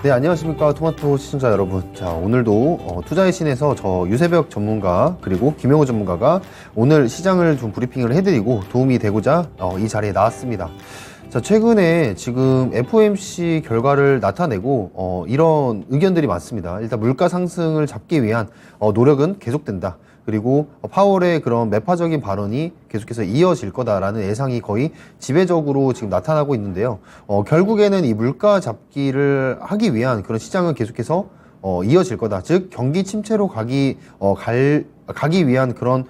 네, 안녕하십니까 토마토 시청자 여러분. 자, 오늘도 투자의 신에서 저 유세벽 전문가 그리고 김영호 전문가가 오늘 시장을 좀 브리핑을 해드리고 도움이 되고자 이 자리에 나왔습니다. 자, 최근에 지금 FOMC 결과를 나타내고 이런 의견들이 많습니다. 일단 물가 상승을 잡기 위한 노력은 계속된다. 그리고 파월의 그런 매파적인 발언이 계속해서 이어질 거다라는 예상이 거의 지배적으로 지금 나타나고 있는데요. 결국에는 이 물가 잡기를 하기 위한 그런 시장은 계속해서 이어질 거다. 즉 경기 침체로 가기 위한 그런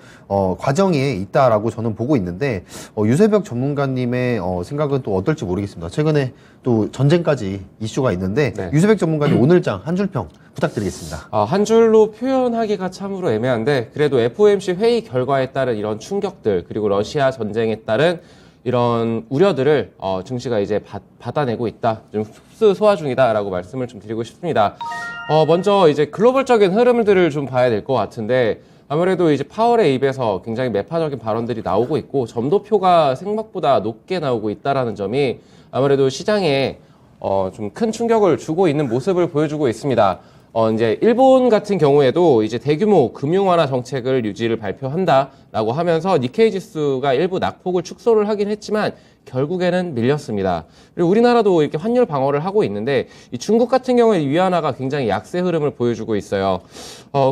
과정에 있다라고 저는 보고 있는데 유세벽 전문가님의 생각은 또 어떨지 모르겠습니다. 최근에 또 전쟁까지 이슈가 있는데 네. 유세벽 전문가님 오늘장 한 줄평 부탁드리겠습니다. 한 줄로 표현하기가 참으로 애매한데 그래도 FOMC 회의 결과에 따른 이런 충격들 그리고 러시아 전쟁에 따른 이런 우려들을 증시가 이제 받아내고 있다. 좀 흡수 소화 중이다라고 말씀을 좀 드리고 싶습니다. 먼저 이제 글로벌적인 흐름들을 좀 봐야 될 것 같은데 아무래도 이제 파월의 입에서 굉장히 매파적인 발언들이 나오고 있고 점도표가 생각보다 높게 나오고 있다라는 점이 아무래도 시장에 좀 큰 충격을 주고 있는 모습을 보여주고 있습니다. 이제 일본 같은 경우에도 이제 대규모 금융 완화 정책을 유지를 발표한다라고 하면서 니케이 지수가 일부 낙폭을 축소를 하긴 했지만 결국에는 밀렸습니다. 그리고 우리나라도 이렇게 환율 방어를 하고 있는데 이 중국 같은 경우에 위안화가 굉장히 약세 흐름을 보여주고 있어요.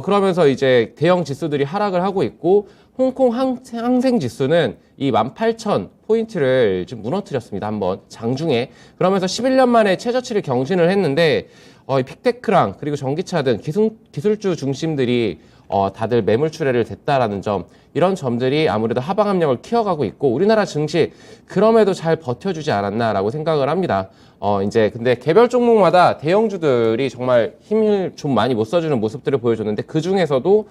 그러면서 이제 대형 지수들이 하락을 하고 있고 홍콩 항생 지수는 이 18,000포인트를 지금 무너뜨렸습니다. 한번 장중에. 그러면서 11년 만에 최저치를 경신을 했는데 픽테크랑 그리고 전기차 등 기술주 중심들이 다들 매물 출회를 됐다라는 점, 이런 점들이 아무래도 하방 압력을 키워가고 있고 우리나라 증시 그럼에도 잘 버텨주지 않았나라고 생각을 합니다. 이제 근데 개별 종목마다 대형주들이 정말 힘을 좀 많이 못 써주는 모습들을 보여줬는데 그 중에서도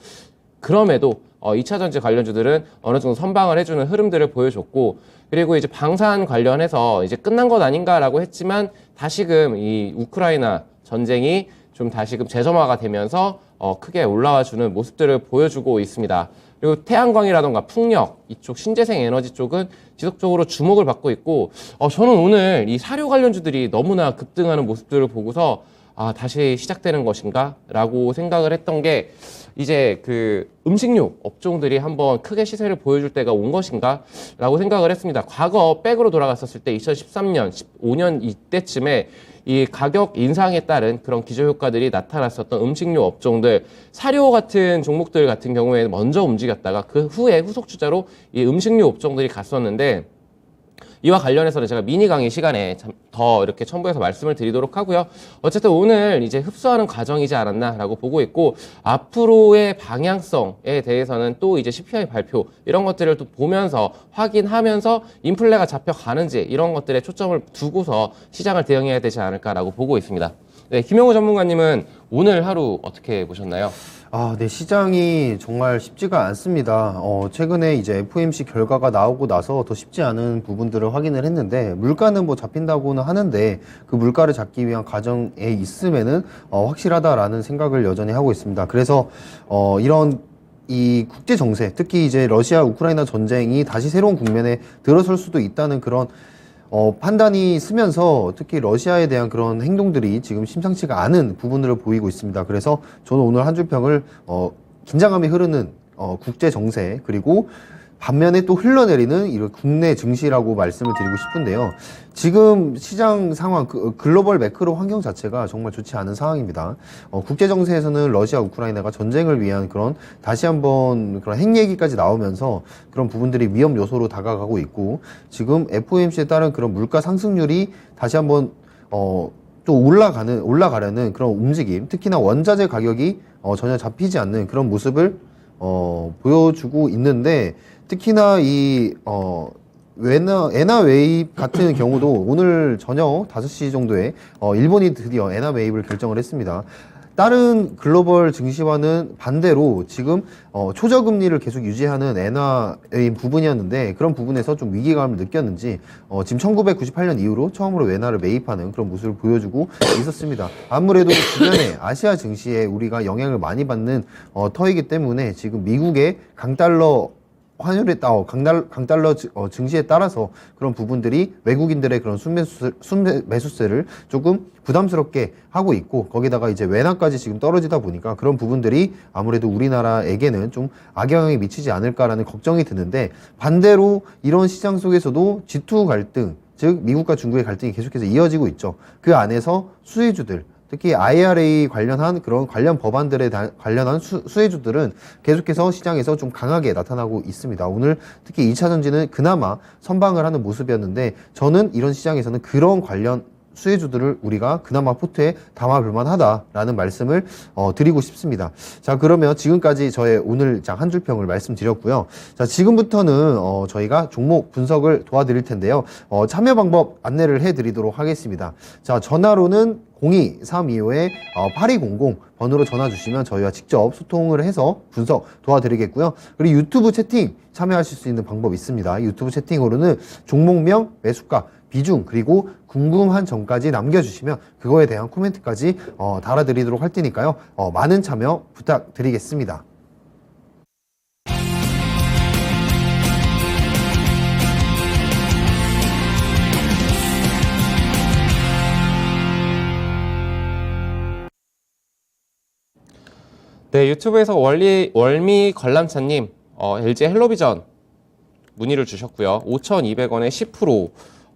그럼에도 2차 전지 관련주들은 어느 정도 선방을 해주는 흐름들을 보여줬고, 그리고 이제 방산 관련해서 이제 끝난 것 아닌가라고 했지만 다시금 이 우크라이나 전쟁이 좀 다시금 재점화가 되면서 크게 올라와주는 모습들을 보여주고 있습니다. 그리고 태양광이라던가 풍력, 이쪽 신재생 에너지 쪽은 지속적으로 주목을 받고 있고, 저는 오늘 이 사료 관련주들이 너무나 급등하는 모습들을 보고서 다시 시작되는 것인가? 라고 생각을 했던 게 이제 그 음식료 업종들이 한번 크게 시세를 보여줄 때가 온 것인가? 라고 생각을 했습니다. 과거 백으로 돌아갔었을 때 2013년, 15년 이때쯤에 이 가격 인상에 따른 그런 기저효과들이 나타났었던 음식료 업종들, 사료 같은 종목들 같은 경우에는 먼저 움직였다가 그 후에 후속 주자로 이 음식료 업종들이 갔었는데, 이와 관련해서는 제가 미니 강의 시간에 더 이렇게 첨부해서 말씀을 드리도록 하고요. 어쨌든 오늘 이제 흡수하는 과정이지 않았나라고 보고 있고, 앞으로의 방향성에 대해서는 또 이제 CPI 발표 이런 것들을 또 보면서 확인하면서 인플레가 잡혀가는지 이런 것들에 초점을 두고서 시장을 대응해야 되지 않을까라고 보고 있습니다. 네, 김영호 전문가님은 오늘 하루 어떻게 보셨나요? 네, 시장이 정말 쉽지가 않습니다. 최근에 이제 FOMC 결과가 나오고 나서 더 쉽지 않은 부분들을 확인을 했는데, 물가는 뭐 잡힌다고는 하는데, 그 물가를 잡기 위한 과정에 있음에는, 확실하다라는 생각을 여전히 하고 있습니다. 그래서, 이런 이 국제 정세, 특히 이제 러시아 우크라이나 전쟁이 다시 새로운 국면에 들어설 수도 있다는 그런 판단이 쓰면서 특히 러시아에 대한 그런 행동들이 지금 심상치가 않은 부분들을 보이고 있습니다. 그래서 저는 오늘 한 줄평을 긴장감이 흐르는 국제 정세, 그리고 반면에 또 흘러내리는 이런 국내 증시라고 말씀을 드리고 싶은데요. 지금 시장 상황, 글로벌 매크로 환경 자체가 정말 좋지 않은 상황입니다. 국제 정세에서는 러시아 우크라이나가 전쟁을 위한 그런 다시 한번 그런 핵 얘기까지 나오면서 그런 부분들이 위험 요소로 다가가고 있고, 지금 FOMC에 따른 그런 물가 상승률이 다시 한번 또 올라가려는 그런 움직임, 특히나 원자재 가격이 전혀 잡히지 않는 그런 모습을 보여주고 있는데, 특히나 이 엔화 웨이브 같은 경우도 오늘 저녁 5시 정도에 일본이 드디어 엔화 웨이브를 결정을 했습니다. 다른 글로벌 증시와는 반대로 지금 초저금리를 계속 유지하는 엔화의 부분이었는데, 그런 부분에서 좀 위기감을 느꼈는지 지금 1998년 이후로 처음으로 엔화를 매입하는 그런 모습을 보여주고 있었습니다. 아무래도 주변에 아시아 증시에 우리가 영향을 많이 받는 터이기 때문에 지금 미국의 강달러 강달러 증시에 따라서 그런 부분들이 외국인들의 그런 순매수세를 조금 부담스럽게 하고 있고, 거기다가 이제 외환까지 지금 떨어지다 보니까 그런 부분들이 아무래도 우리나라에게는 좀 악영향이 미치지 않을까라는 걱정이 드는데, 반대로 이런 시장 속에서도 G2 갈등, 즉 미국과 중국의 갈등이 계속해서 이어지고 있죠. 그 안에서 수혜주들, 특히 IRA 관련한 그런 관련 법안들에 관련한 수혜주들은 계속해서 시장에서 좀 강하게 나타나고 있습니다. 오늘 특히 2차 전지는 그나마 선방을 하는 모습이었는데, 저는 이런 시장에서는 그런 관련 수혜주들을 우리가 그나마 포트에 담아볼 만하다라는 말씀을 드리고 싶습니다. 자, 그러면 지금까지 저의 오늘 한 줄 평을 말씀드렸고요. 자, 지금부터는 저희가 종목 분석을 도와드릴 텐데요. 참여 방법 안내를 해드리도록 하겠습니다. 자, 전화로는 02-325-8200 번호로 전화 주시면 저희와 직접 소통을 해서 분석 도와드리겠고요. 그리고 유튜브 채팅 참여하실 수 있는 방법이 있습니다. 유튜브 채팅으로는 종목명, 매수가, 비중, 그리고 궁금한 점까지 남겨주시면 그거에 대한 코멘트까지 달아드리도록 할 테니까요. 많은 참여 부탁드리겠습니다. 네, 유튜브에서 월미 관람차님, LG 헬로비전 문의를 주셨고요. 5,200원에 10%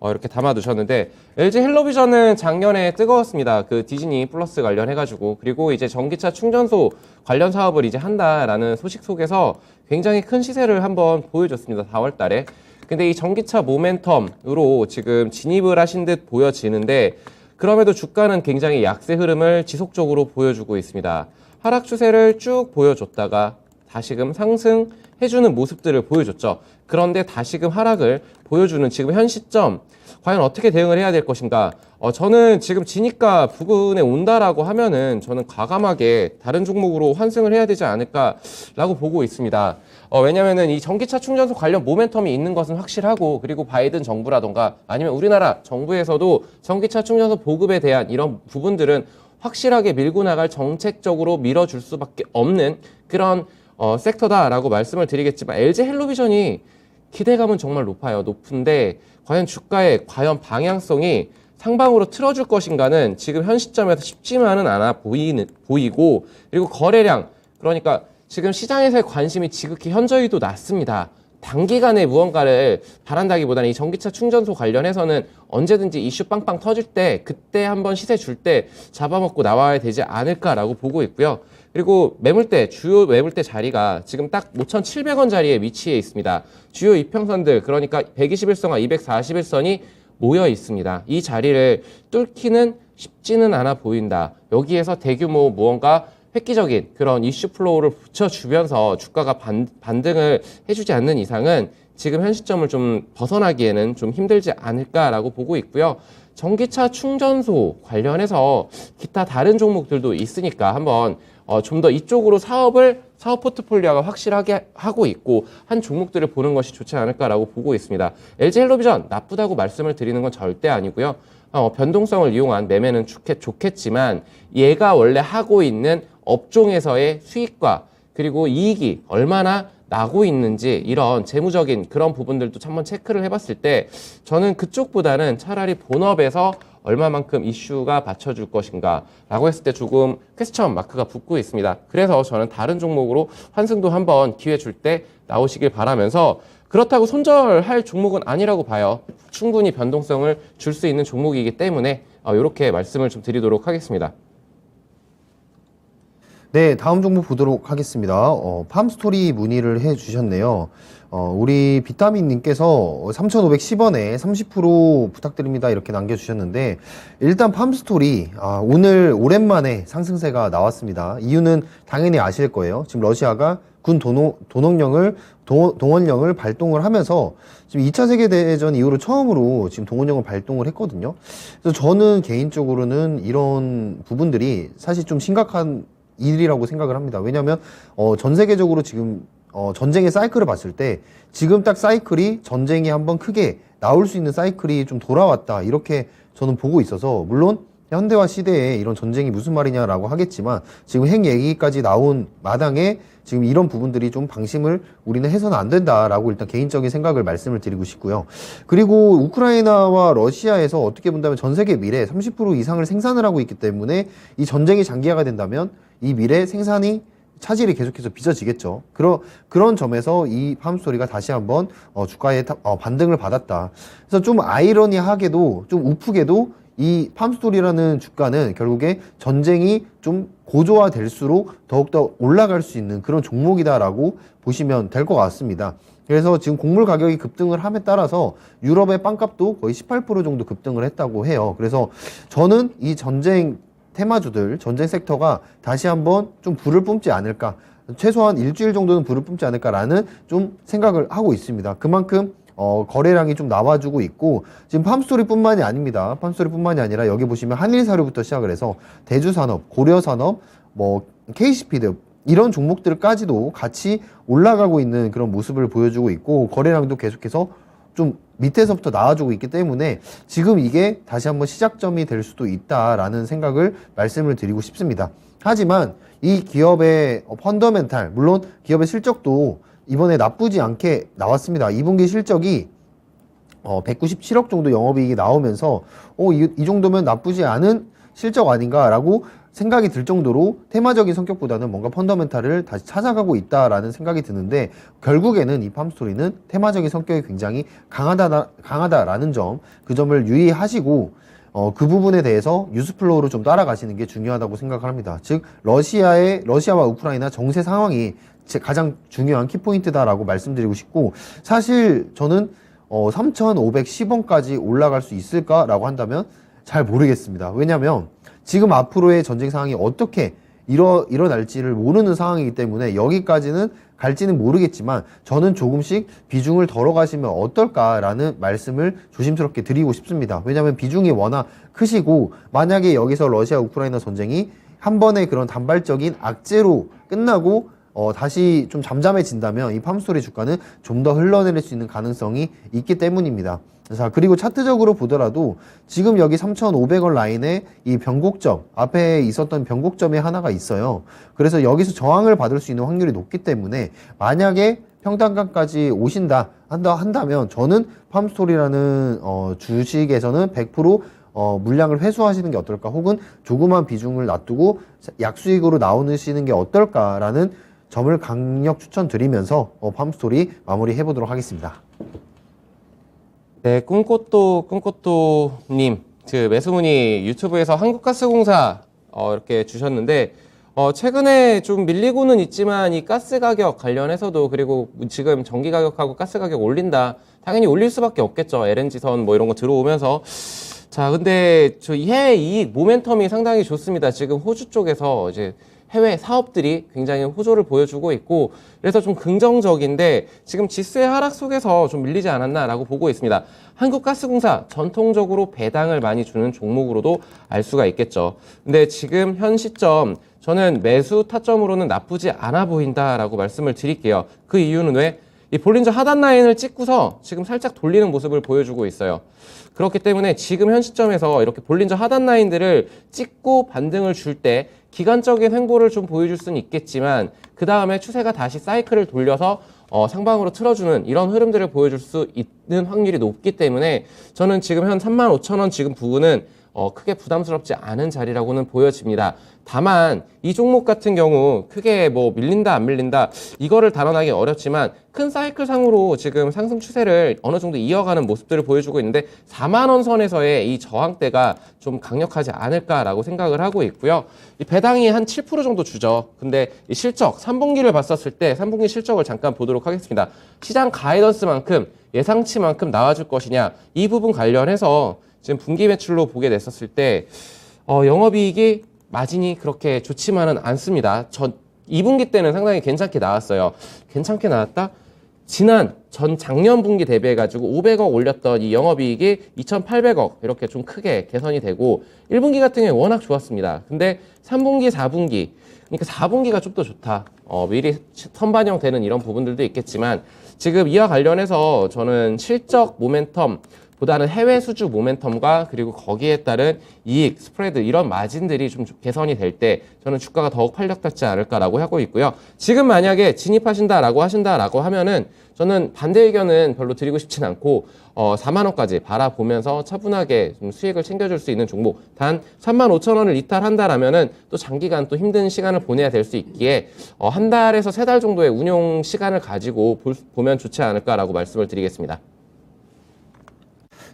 이렇게 담아두셨는데, LG 헬로비전은 작년에 뜨거웠습니다. 그 디즈니 플러스 관련해가지고. 그리고 이제 전기차 충전소 관련 사업을 이제 한다라는 소식 속에서 굉장히 큰 시세를 한번 보여줬습니다. 4월 달에. 근데 이 전기차 모멘텀으로 지금 진입을 하신 듯 보여지는데, 그럼에도 주가는 굉장히 약세 흐름을 지속적으로 보여주고 있습니다. 하락 추세를 쭉 보여줬다가 다시금 상승해주는 모습들을 보여줬죠. 그런데 다시금 하락을 보여주는 지금 현 시점, 과연 어떻게 대응을 해야 될 것인가? 저는 지금 지니까 부근에 온다라고 하면은 저는 과감하게 다른 종목으로 환승을 해야 되지 않을까라고 보고 있습니다. 왜냐면은 이 전기차 충전소 관련 모멘텀이 있는 것은 확실하고, 그리고 바이든 정부라던가 아니면 우리나라 정부에서도 전기차 충전소 보급에 대한 이런 부분들은 확실하게 밀고 나갈, 정책적으로 밀어줄 수밖에 없는 그런 섹터다라고 말씀을 드리겠지만, LG 헬로비전이 기대감은 정말 높은데 과연 주가의 방향성이 상방으로 틀어줄 것인가는 지금 현 시점에서 쉽지만은 않아 보이고, 그리고 거래량, 그러니까 지금 시장에서의 관심이 지극히 현저히도 낮습니다. 단기간에 무언가를 바란다기보다는 이 전기차 충전소 관련해서는 언제든지 이슈 빵빵 터질 때, 그때 한번 시세 줄 때 잡아먹고 나와야 되지 않을까라고 보고 있고요. 그리고 매물대, 주요 매물대 자리가 지금 딱 5,700원 자리에 위치해 있습니다. 주요 이평선들, 그러니까 121선과 241선이 모여 있습니다. 이 자리를 뚫기는 쉽지는 않아 보인다. 여기에서 대규모 무언가 획기적인 그런 이슈 플로우를 붙여주면서 주가가 반등을 해주지 않는 이상은 지금 현 시점을 좀 벗어나기에는 좀 힘들지 않을까라고 보고 있고요. 전기차 충전소 관련해서 기타 다른 종목들도 있으니까 한번 좀 더 이쪽으로 사업 포트폴리오가 확실하게 하고 있고 한 종목들을 보는 것이 좋지 않을까라고 보고 있습니다. LG 헬로비전 나쁘다고 말씀을 드리는 건 절대 아니고요. 변동성을 이용한 매매는 좋겠지만, 얘가 원래 하고 있는 업종에서의 수익과 그리고 이익이 얼마나 나고 있는지, 이런 재무적인 그런 부분들도 한번 체크를 해봤을 때 저는 그쪽보다는 차라리 본업에서 얼마만큼 이슈가 받쳐줄 것인가 라고 했을 때 조금 퀘스천 마크가 붙고 있습니다. 그래서 저는 다른 종목으로 환승도 한번 기회 줄 때 나오시길 바라면서, 그렇다고 손절할 종목은 아니라고 봐요. 충분히 변동성을 줄 수 있는 종목이기 때문에 이렇게 말씀을 좀 드리도록 하겠습니다. 네, 다음 종목 보도록 하겠습니다. 팜스토리 문의를 해 주셨네요. 우리 비타민님께서 3,510원에 30% 부탁드립니다. 이렇게 남겨주셨는데, 일단 팜스토리, 오늘 오랜만에 상승세가 나왔습니다. 이유는 당연히 아실 거예요. 지금 러시아가 군 동원령을 발동을 하면서 지금 2차 세계대전 이후로 처음으로 지금 동원령을 발동을 했거든요. 그래서 저는 개인적으로는 이런 부분들이 사실 좀 심각한 일이라고 생각을 합니다. 왜냐하면 전 세계적으로 지금 전쟁의 사이클을 봤을 때 지금 딱 사이클이 전쟁이 한번 크게 나올 수 있는 사이클이 좀 돌아왔다, 이렇게 저는 보고 있어서, 물론 현대화 시대에 이런 전쟁이 무슨 말이냐라고 하겠지만 지금 핵 얘기까지 나온 마당에 지금 이런 부분들이 좀 방심을 우리는 해서는 안 된다라고 일단 개인적인 생각을 말씀을 드리고 싶고요. 그리고 우크라이나와 러시아에서 어떻게 본다면 전 세계 밀의 30% 이상을 생산을 하고 있기 때문에 이 전쟁이 장기화가 된다면 이 밀의 생산이 차질이 계속해서 빚어지겠죠. 그런 점에서 이 팜스토리가 다시 한번 주가에 반등을 받았다. 그래서 좀 아이러니하게도 좀 우프게도 이 팜스토리라는 주가는 결국에 전쟁이 좀 고조화될수록 더욱더 올라갈 수 있는 그런 종목이다라고 보시면 될 것 같습니다. 그래서 지금 곡물 가격이 급등을 함에 따라서 유럽의 빵값도 거의 18% 정도 급등을 했다고 해요. 그래서 저는 이 전쟁 테마주들, 전쟁 섹터가 다시 한번 좀 불을 뿜지 않을까, 최소한 일주일 정도는 불을 뿜지 않을까라는 좀 생각을 하고 있습니다. 그만큼 거래량이 좀 나와주고 있고, 지금 팜스토리뿐만이 아닙니다. 팜스토리뿐만이 아니라 여기 보시면 한일사료부터 시작을 해서 대주산업, 고려산업, 뭐 KC피드 이런 종목들까지도 같이 올라가고 있는 그런 모습을 보여주고 있고, 거래량도 계속해서 좀 밑에서부터 나와주고 있기 때문에 지금 이게 다시 한번 시작점이 될 수도 있다라는 생각을 말씀을 드리고 싶습니다. 하지만 이 기업의 펀더멘탈, 물론 기업의 실적도 이번에 나쁘지 않게 나왔습니다. 2분기 실적이 197억 정도 영업이익이 나오면서 이 정도면 나쁘지 않은 실적 아닌가라고 생각이 들 정도로 테마적인 성격보다는 뭔가 펀더멘탈을 다시 찾아가고 있다라는 생각이 드는데, 결국에는 이 팜스토리는 테마적인 성격이 굉장히 강하다라는 점, 그 점을 유의하시고 그 부분에 대해서 뉴스플로우로 좀 따라가시는 게 중요하다고 생각을 합니다. 즉 러시아와 우크라이나 정세 상황이 가장 중요한 키포인트다라고 말씀드리고 싶고, 사실 저는 3,510원까지 올라갈 수 있을까라고 한다면 잘 모르겠습니다. 왜냐하면 지금 앞으로의 전쟁 상황이 어떻게 일어날지를 모르는 상황이기 때문에 여기까지는 갈지는 모르겠지만 저는 조금씩 비중을 덜어 가시면 어떨까라는 말씀을 조심스럽게 드리고 싶습니다. 왜냐하면 비중이 워낙 크시고, 만약에 여기서 러시아 우크라이나 전쟁이 한 번의 그런 단발적인 악재로 끝나고 다시 좀 잠잠해진다면 이 팜스토리 주가는 좀 더 흘러내릴 수 있는 가능성이 있기 때문입니다. 자, 그리고 차트적으로 보더라도 지금 여기 3,500원 라인에 이 변곡점, 앞에 있었던 변곡점이 하나가 있어요. 그래서 여기서 저항을 받을 수 있는 확률이 높기 때문에 만약에 평단가까지 오신다 한다면 저는 팜스토리라는 주식에서는 100% 물량을 회수하시는 게 어떨까, 혹은 조그만 비중을 놔두고 약수익으로 나오시는 게 어떨까라는 점을 강력 추천드리면서 팜스토리 마무리 해보도록 하겠습니다. 네, 꿈꽃도님, 그 매수문의 유튜브에서 한국가스공사 이렇게 주셨는데, 최근에 좀 밀리고는 있지만 이 가스 가격 관련해서도, 그리고 지금 전기 가격하고 가스 가격 올린다, 당연히 올릴 수밖에 없겠죠. LNG선 뭐 이런 거 들어오면서. 자, 근데 저 해외 이익 모멘텀이 상당히 좋습니다. 지금 호주 쪽에서 이제 해외 사업들이 굉장히 호조를 보여주고 있고, 그래서 좀 긍정적인데 지금 지수의 하락 속에서 좀 밀리지 않았나라고 보고 있습니다. 한국가스공사 전통적으로 배당을 많이 주는 종목으로도 알 수가 있겠죠. 근데 지금 현 시점 저는 매수 타점으로는 나쁘지 않아 보인다라고 말씀을 드릴게요. 그 이유는 왜? 이 볼린저 하단 라인을 찍고서 지금 살짝 돌리는 모습을 보여주고 있어요. 그렇기 때문에 지금 현 시점에서 이렇게 볼린저 하단 라인들을 찍고 반등을 줄 때 기간적인 횡보를 좀 보여줄 수는 있겠지만, 그 다음에 추세가 다시 사이클을 돌려서 상방으로 틀어주는 이런 흐름들을 보여줄 수 있는 확률이 높기 때문에 저는 지금 현 35,000원 지금 부분은 크게 부담스럽지 않은 자리라고는 보여집니다. 다만 이 종목 같은 경우 크게 뭐 밀린다 안 밀린다 이거를 단언하기 어렵지만 큰 사이클 상으로 지금 상승 추세를 어느 정도 이어가는 모습들을 보여주고 있는데 4만원 선에서의 이 저항대가 좀 강력하지 않을까라고 생각을 하고 있고요. 이 배당이 한 7% 정도 주죠. 근데 이 실적 3분기를 봤었을 때 3분기 실적을 잠깐 보도록 하겠습니다. 시장 가이던스만큼 예상치만큼 나와줄 것이냐, 이 부분 관련해서 지금 분기 매출로 보게 됐었을 때 영업이익이 마진이 그렇게 좋지만은 않습니다. 2분기 때는 상당히 괜찮게 나왔어요. 괜찮게 나왔다? 작년 분기 대비해가지고 500억 올렸던 이 영업이익이 2,800억 이렇게 좀 크게 개선이 되고, 1분기 같은 경우에 워낙 좋았습니다. 근데 3분기, 4분기, 그러니까 4분기가 좀 더 좋다. 미리 선반영 되는 이런 부분들도 있겠지만, 지금 이와 관련해서 저는 실적 모멘텀 보다는 해외 수주 모멘텀과 그리고 거기에 따른 이익, 스프레드 이런 마진들이 좀 개선이 될 때 저는 주가가 더욱 활력받지 않을까라고 하고 있고요. 지금 만약에 진입하신다라고 하신다라고 하면은 저는 반대 의견은 별로 드리고 싶진 않고 4만 원까지 바라보면서 차분하게 좀 수익을 챙겨줄 수 있는 종목. 단 3만 5천 원을 이탈한다라면은 또 장기간 또 힘든 시간을 보내야 될 수 있기에 한 달에서 세 달 정도의 운용 시간을 가지고 보면 좋지 않을까라고 말씀을 드리겠습니다.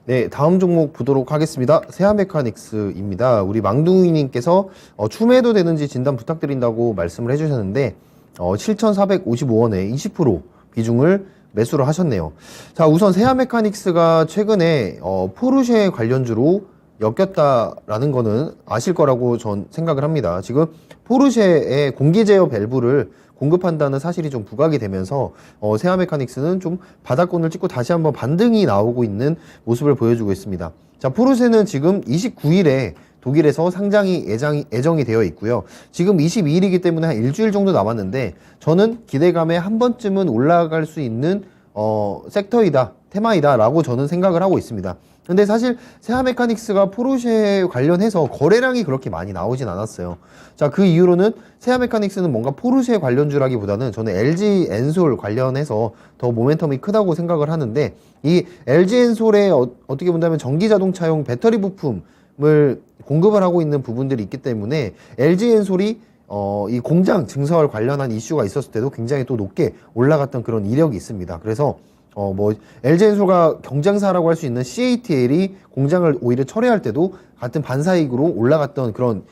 네, 다음 종목 보도록 하겠습니다. 세아메카닉스입니다. 우리 망둥이님께서 추매도 되는지 진단 부탁드린다고 말씀을 해주셨는데 7,455원에 20% 비중을 매수를 하셨네요. 자, 우선 세아메카닉스가 최근에 포르쉐 관련주로 엮였다라는 거는 아실 거라고 전 생각을 합니다. 지금 포르쉐의 공기 제어 밸브를 공급한다는 사실이 좀 부각이 되면서 세아메카닉스는 좀 바닥권을 찍고 다시 한번 반등이 나오고 있는 모습을 보여주고 있습니다. 자, 포르쉐는 지금 29일에 독일에서 상장이 예정이 되어 있고요. 지금 22일이기 때문에 한 일주일 정도 남았는데 저는 기대감에 한 번쯤은 올라갈 수 있는 섹터이다, 테마이다 라고 저는 생각을 하고 있습니다. 근데 사실 세아메카닉스가 포르쉐 관련해서 거래량이 그렇게 많이 나오진 않았어요. 자, 그 이후로는 세아메카닉스는 뭔가 포르쉐 관련주라기보다는 저는 LG 엔솔 관련해서 더 모멘텀이 크다고 생각을 하는데, 이 LG 엔솔의 어떻게 본다면 전기자동차용 배터리 부품을 공급을 하고 있는 부분들이 있기 때문에 LG 엔솔이 이 공장 증설 관련한 이슈가 있었을 때도 굉장히 또 높게 올라갔던 그런 이력이 있습니다. 그래서 LG엔솔과 경쟁사라고 할 수 있는 CATL이 공장을 오히려 철회할 때도 같은 반사익으로 올라갔던 그런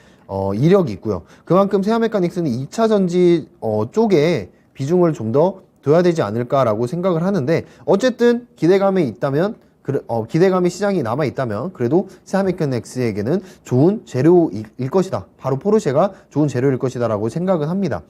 이력이 있고요. 그만큼 세아메카닉스는 2차 전지 쪽에 비중을 좀 더 둬야 되지 않을까라고 생각을 하는데, 어쨌든 기대감이 있다면 기대감이 시장이 남아있다면 그래도 세아메카닉스에게는 좋은 재료일 것이다. 바로 포르쉐가 좋은 재료일 것이다 라고 생각은 합니다.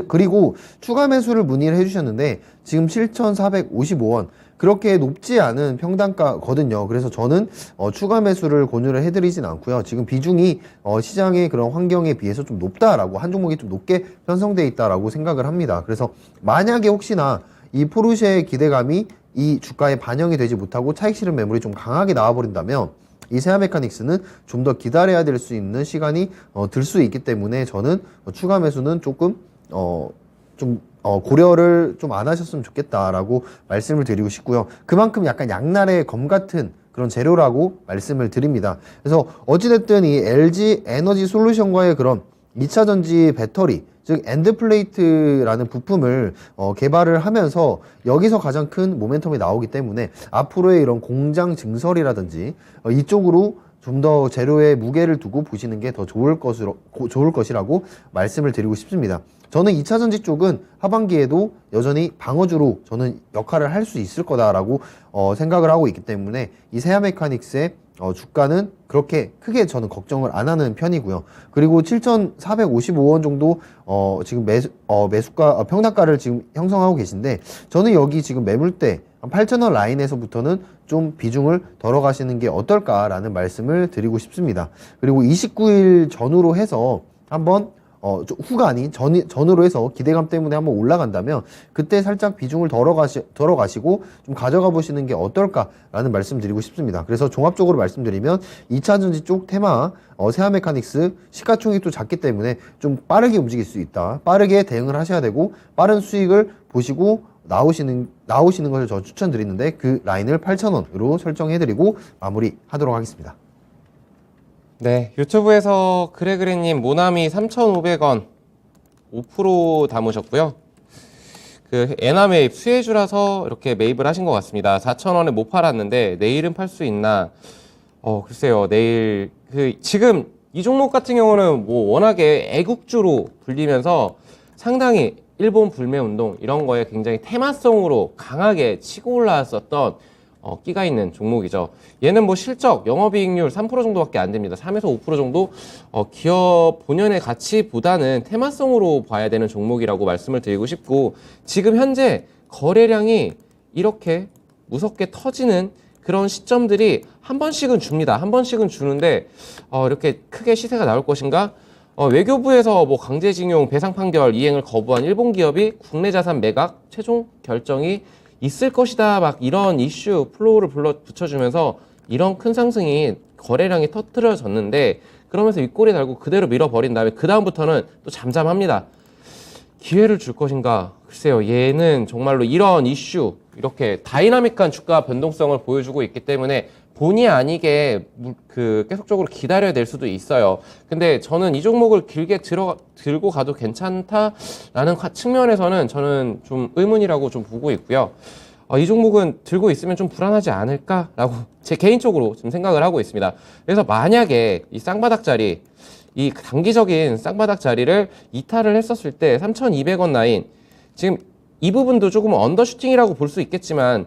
그리고 추가 매수를 문의를 해주셨는데 지금 7,455원 그렇게 높지 않은 평단가거든요. 그래서 저는 추가 매수를 권유를 해드리진 않고요. 지금 비중이 시장의 그런 환경에 비해서 좀 높다라고, 한 종목이 좀 높게 편성되어 있다라고 생각을 합니다. 그래서 만약에 혹시나 이 포르쉐의 기대감이 이 주가에 반영이 되지 못하고 차익 실현 매물이 좀 강하게 나와버린다면 이 세아메카닉스는 좀 더 기다려야 될 수 있는 시간이 들 수 있기 때문에 저는 추가 매수는 조금 고려를 좀 안 하셨으면 좋겠다라고 말씀을 드리고 싶고요. 그만큼 약간 양날의 검 같은 그런 재료라고 말씀을 드립니다. 그래서 어찌됐든 이 LG 에너지 솔루션과의 그런 2차 전지 배터리, 즉 엔드플레이트라는 부품을 개발을 하면서 여기서 가장 큰 모멘텀이 나오기 때문에 앞으로의 이런 공장 증설이라든지 이쪽으로 좀 더 재료에 무게를 두고 보시는 게 더 좋을 것이라고 말씀을 드리고 싶습니다. 저는 2차 전지 쪽은 하반기에도 여전히 방어주로 저는 역할을 할 수 있을 거다라고 생각을 하고 있기 때문에 이 세아메카닉스의 주가는 그렇게 크게 저는 걱정을 안 하는 편이고요. 그리고 7,455원 정도 지금 매수가 평단가를 지금 형성하고 계신데, 저는 여기 지금 매물대 8,000원 라인에서부터는 좀 비중을 덜어 가시는 게 어떨까라는 말씀을 드리고 싶습니다. 그리고 29일 전후로 해서 한번 후가 아닌 전으로 해서 기대감 때문에 한번 올라간다면 그때 살짝 비중을 덜어 가시고 좀 가져가 보시는 게 어떨까라는 말씀 드리고 싶습니다. 그래서 종합적으로 말씀드리면 2차 전지 쪽 테마 세아메카닉스 시가총액이 또 작기 때문에 좀 빠르게 움직일 수 있다. 빠르게 대응을 하셔야 되고 빠른 수익을 보시고 나오시는 것을 저 추천드리는데 그 라인을 8,000원으로 설정해드리고 마무리하도록 하겠습니다. 네, 유튜브에서 그래그래님 모나미 3,500원 5% 담으셨고요. 그 에나 매입 수혜주라서 이렇게 매입을 하신 것 같습니다. 4,000원에 못 팔았는데 내일은 팔 수 있나? 글쎄요. 내일 지금 이 종목 같은 경우는 뭐 워낙에 애국주로 불리면서 상당히 일본 불매 운동 이런 거에 굉장히 테마성으로 강하게 치고 올라왔었던 끼가 있는 종목이죠. 얘는 뭐 실적, 영업이익률 3% 정도밖에 안 됩니다. 3에서 5% 정도 기업 본연의 가치보다는 테마성으로 봐야 되는 종목이라고 말씀을 드리고 싶고, 지금 현재 거래량이 이렇게 무섭게 터지는 그런 시점들이 한 번씩은 줍니다. 한 번씩은 주는데 이렇게 크게 시세가 나올 것인가? 외교부에서 뭐 강제징용 배상 판결 이행을 거부한 일본 기업이 국내 자산 매각 최종 결정이 있을 것이다, 막 이런 이슈 플로우를 붙여주면서 이런 큰 상승이 거래량이 터트려졌는데 그러면서 윗꼬리 달고 그대로 밀어버린 다음에 그 다음부터는 또 잠잠합니다. 기회를 줄 것인가? 글쎄요, 얘는 정말로 이런 이슈, 이렇게 다이나믹한 주가 변동성을 보여주고 있기 때문에 본의 아니게 계속적으로 기다려야 될 수도 있어요. 근데 저는 이 종목을 길게 들고 가도 괜찮다라는 측면에서는 저는 좀 의문이라고 좀 보고 있고요. 이 종목은 들고 있으면 좀 불안하지 않을까라고 제 개인적으로 좀 생각을 하고 있습니다. 그래서 만약에 이 쌍바닥 자리, 이 단기적인 쌍바닥 자리를 이탈을 했었을 때 3,200원 라인, 지금 이 부분도 조금 언더슈팅이라고 볼 수 있겠지만